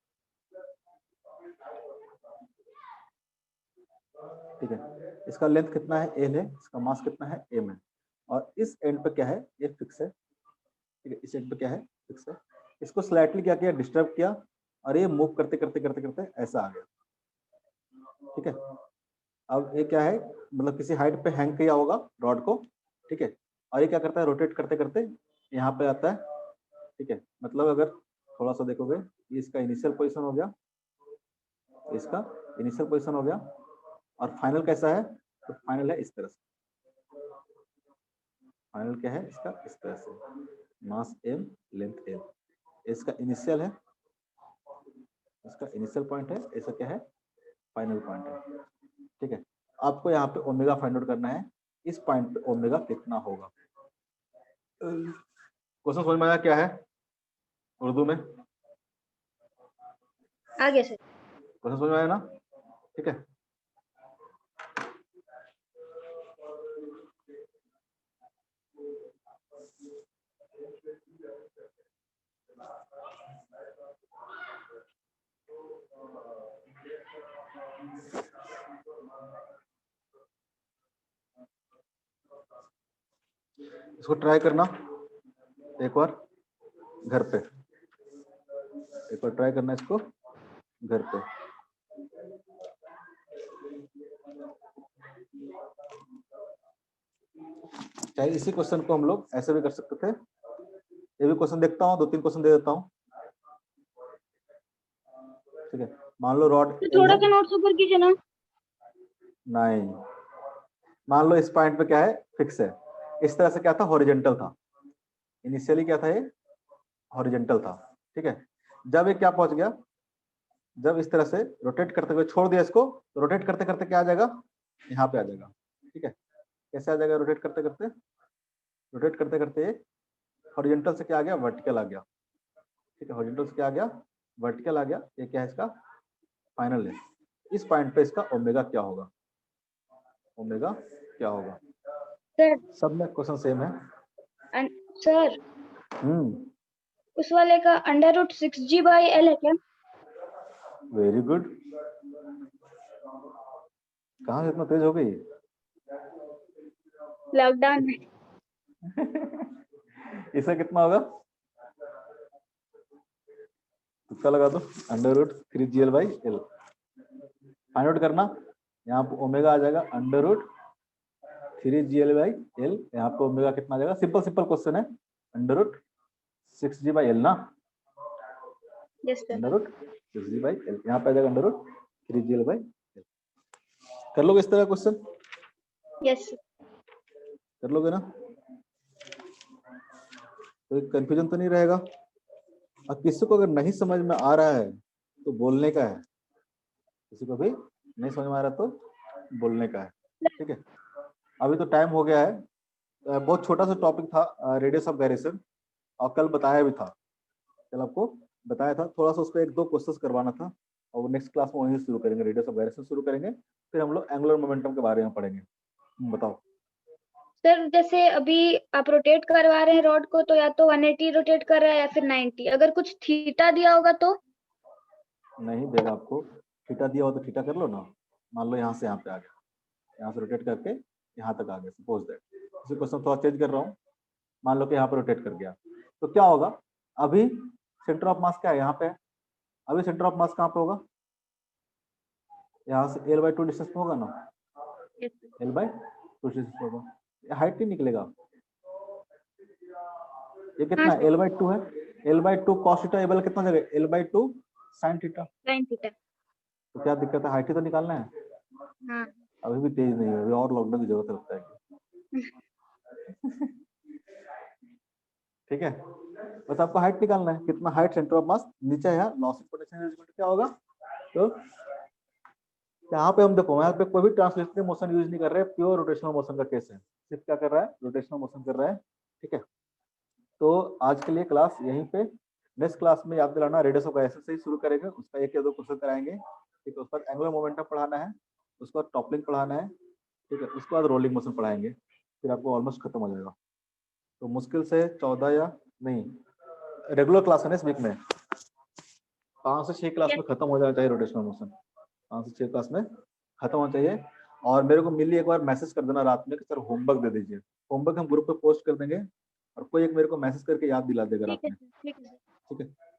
ठीक है। इसका लेंथ कितना है? एल है, इसका मास कितना है? एम है, और इस एंड पे क्या है? ये फिक्स है, ठीक है। इस एंड पे क्या है? फिक्स है। इसको स्लाइटली क्या किया? डिस्टर्ब किया, और ये मूव करते करते करते करते ऐसा आ गया, ठीक है। अब ये क्या है? मतलब किसी हाइट पे हैंग किया होगा रॉड को, ठीक है, और ये क्या करता है? रोटेट करते करते यहाँ पे आता है, ठीक है। मतलब अगर थोड़ा सा देखोगे, ये इसका इनिशियल पोजीशन हो गया, इसका इनिशियल पोजीशन हो गया, और फाइनल कैसा है? तो फाइनल है इस तरह से। फाइनल क्या है इसका? इस तरह से, मास एम, लेंथ एल। इसका इनिशियल है, इसका इनिशियल पॉइंट है, ऐसा क्या है? फाइनल पॉइंट है, ठीक है। आपको यहाँ पे ओमेगा फाइंड आउट करना है, इस पॉइंट पे ओमेगा कितना होगा। क्वेश्चन समझ में आया क्या है उर्दू में? आ गया सर। क्वेश्चन समझ में आया ना? ठीक है। इसको ट्राई करना एक बार घर पे, एक बार ट्राई करना इसको घर पे। चाहे इसी क्वेश्चन को हम लोग ऐसे भी कर सकते थे। ये भी क्वेश्चन देखता हूँ, 2-3 क्वेश्चन दे देता हूँ, ठीक है। मान लो रॉड तो थोड़ा सा नोट्स ऊपर कीजिए ना। नहीं, मान लो इस पॉइंट पे क्या है? फिक्स है। इस तरह से क्या था? हॉरिजेंटल था इनिशियली, क्या था ये? हॉरिजेंटल था, ठीक है। जब ये क्या पहुंच गया? जब इस तरह से रोटेट करते हुए छोड़ दिया इसको, तो रोटेट करते करते क्या आ जाएगा? यहाँ पे आ जाएगा, ठीक है। कैसे आ जाएगा? रोटेट करते करते, रोटेट करते करते हॉरिजेंटल से क्या आ गया? वर्टिकल आ गया, ठीक है। हॉरिजेंटल से क्या आ गया? वर्टिकल आ गया। ये क्या है? इसका फाइनल है। इस पॉइंट पे इसका ओमेगा क्या होगा? ओमेगा क्या होगा? सर, सब में क्वेश्चन सेम है। सर उस वाले का under root 6g by L है क्या? Very good. कहाँ से इतना तेज हो गई? लॉकडाउन में। इसका कितना होगा? तुक्का लगा दो, under root 3gl by L. Find out करना, यहाँ पे ओमेगा आ जाएगा under root 3gl by L. यहाँ पे ओमेगा कितना आ जाएगा? सिंपल सिंपल क्वेश्चन है, under root 6g by L ना, yes sir. Under root 6g by L. यहाँ पे आ जाएगा under root 3gl by L. कर लोगे इस तरह क्वेश्चन? Yes sir. कर लोगे ना? कोई कंफ्यूजन तो नहीं रहेगा? और किसी को अगर नहीं समझ में आ रहा है तो बोलने का है, किसी को भी नहीं समझ में आ रहा तो बोलने का है, ठीक है। अभी तो टाइम हो गया है, बहुत छोटा सा टॉपिक था रेडियस ऑफ गायरेशन, और कल बताया भी था, कल आपको बताया था, थोड़ा सा उस पर 1-2 क्वेश्चंस करवाना था, और नेक्स्ट क्लास में वहीं शुरू करेंगे, रेडियस ऑफ गायरेशन शुरू करेंगे, फिर हम लोग एंगुलर मोमेंटम के बारे में पढ़ेंगे। बताओ। सर जैसे अभी आप रोटेट करवा रहे हैं रॉड को, तो या तो 180 रोटेट कर रहा है या फिर 90, अगर कुछ थीटा दिया होगा तो? नहीं देगा आपको, थीटा दिया हो तो थीटा कर लो ना, मान लो यहाँ से यहाँ पे आ गया, यहाँ से रोटेट करके यहाँ तक आ गया, सपोज दैट, इसी क्वेश्चन थोड़ा चेंज कर रहा हूँ, मान लो कि यहाँ पे रोटेट कर गया, तो क्या होगा, अभी सेंटर ऑफ मास क्या है, यहाँ पे है, अभी सेंटर ऑफ मास कहाँ पे होगा, यहाँ से L/2 डिस्टेंस पे होगा ना, L/2 डिस्टेंस पे होगा, हाइट ही निकलेगा, ये कितना हाँ, L/2 है, L/2 cos थीटा एबल कितना जगह, L/2 sin theta, sin theta. तो क्या दिक्कत है, हाइट ही तो निकालना है, हाँ अभी भी तेज नहीं है, अभी और लॉकडाउन की जरूरत लगता है ठीक है, बस आपको हाइट निकालना है, कितना हाइट सेंटर ऑफ मास नीचे है, लॉस ऑफ पोटेंशियल क्या होगा, तो यहाँ पे हम देखो, यहाँ पे कोई भी ट्रांसलेशनल मोशन यूज नहीं कर रहे, प्योर रोटेशनल मोशन का केस है, सिर्फ क्या कर रहा है, रोटेशनल मोशन कर रहा है, ठीक है। तो आज के लिए क्लास यहीं पे, नेक्स्ट क्लास में याद दिलाना रेडियस ऑफ गायरेशन से ही शुरू करेंगे, उसका 1 या 2 क्वेश्चन कराएंगे, ठीक है, उसके बाद एंगुलर मोमेंटम पढ़ाना है, उसके बाद टॉपलिंग पढ़ाना है, ठीक है, उसके बाद रोलिंग मोशन पढ़ाएंगे, फिर आपको ऑलमोस्ट खत्म हो जाएगा। तो मुश्किल से 14 या नहीं, रेगुलर क्लास है ना इस वीक में, 5 से 6 क्लास में खत्म हो जाना चाहिए रोटेशनल मोशन, 5 से 6 क्लास में खत्म होना चाहिए। और मेरे को मिली एक बार मैसेज कर देना रात में कि सर होमवर्क दे दीजिए, होमवर्क हम ग्रुप पे पोस्ट कर देंगे, और कोई एक मेरे को मैसेज करके याद दिला देगा रात ठीक है में, सर, ठीक है सर। ठीक है।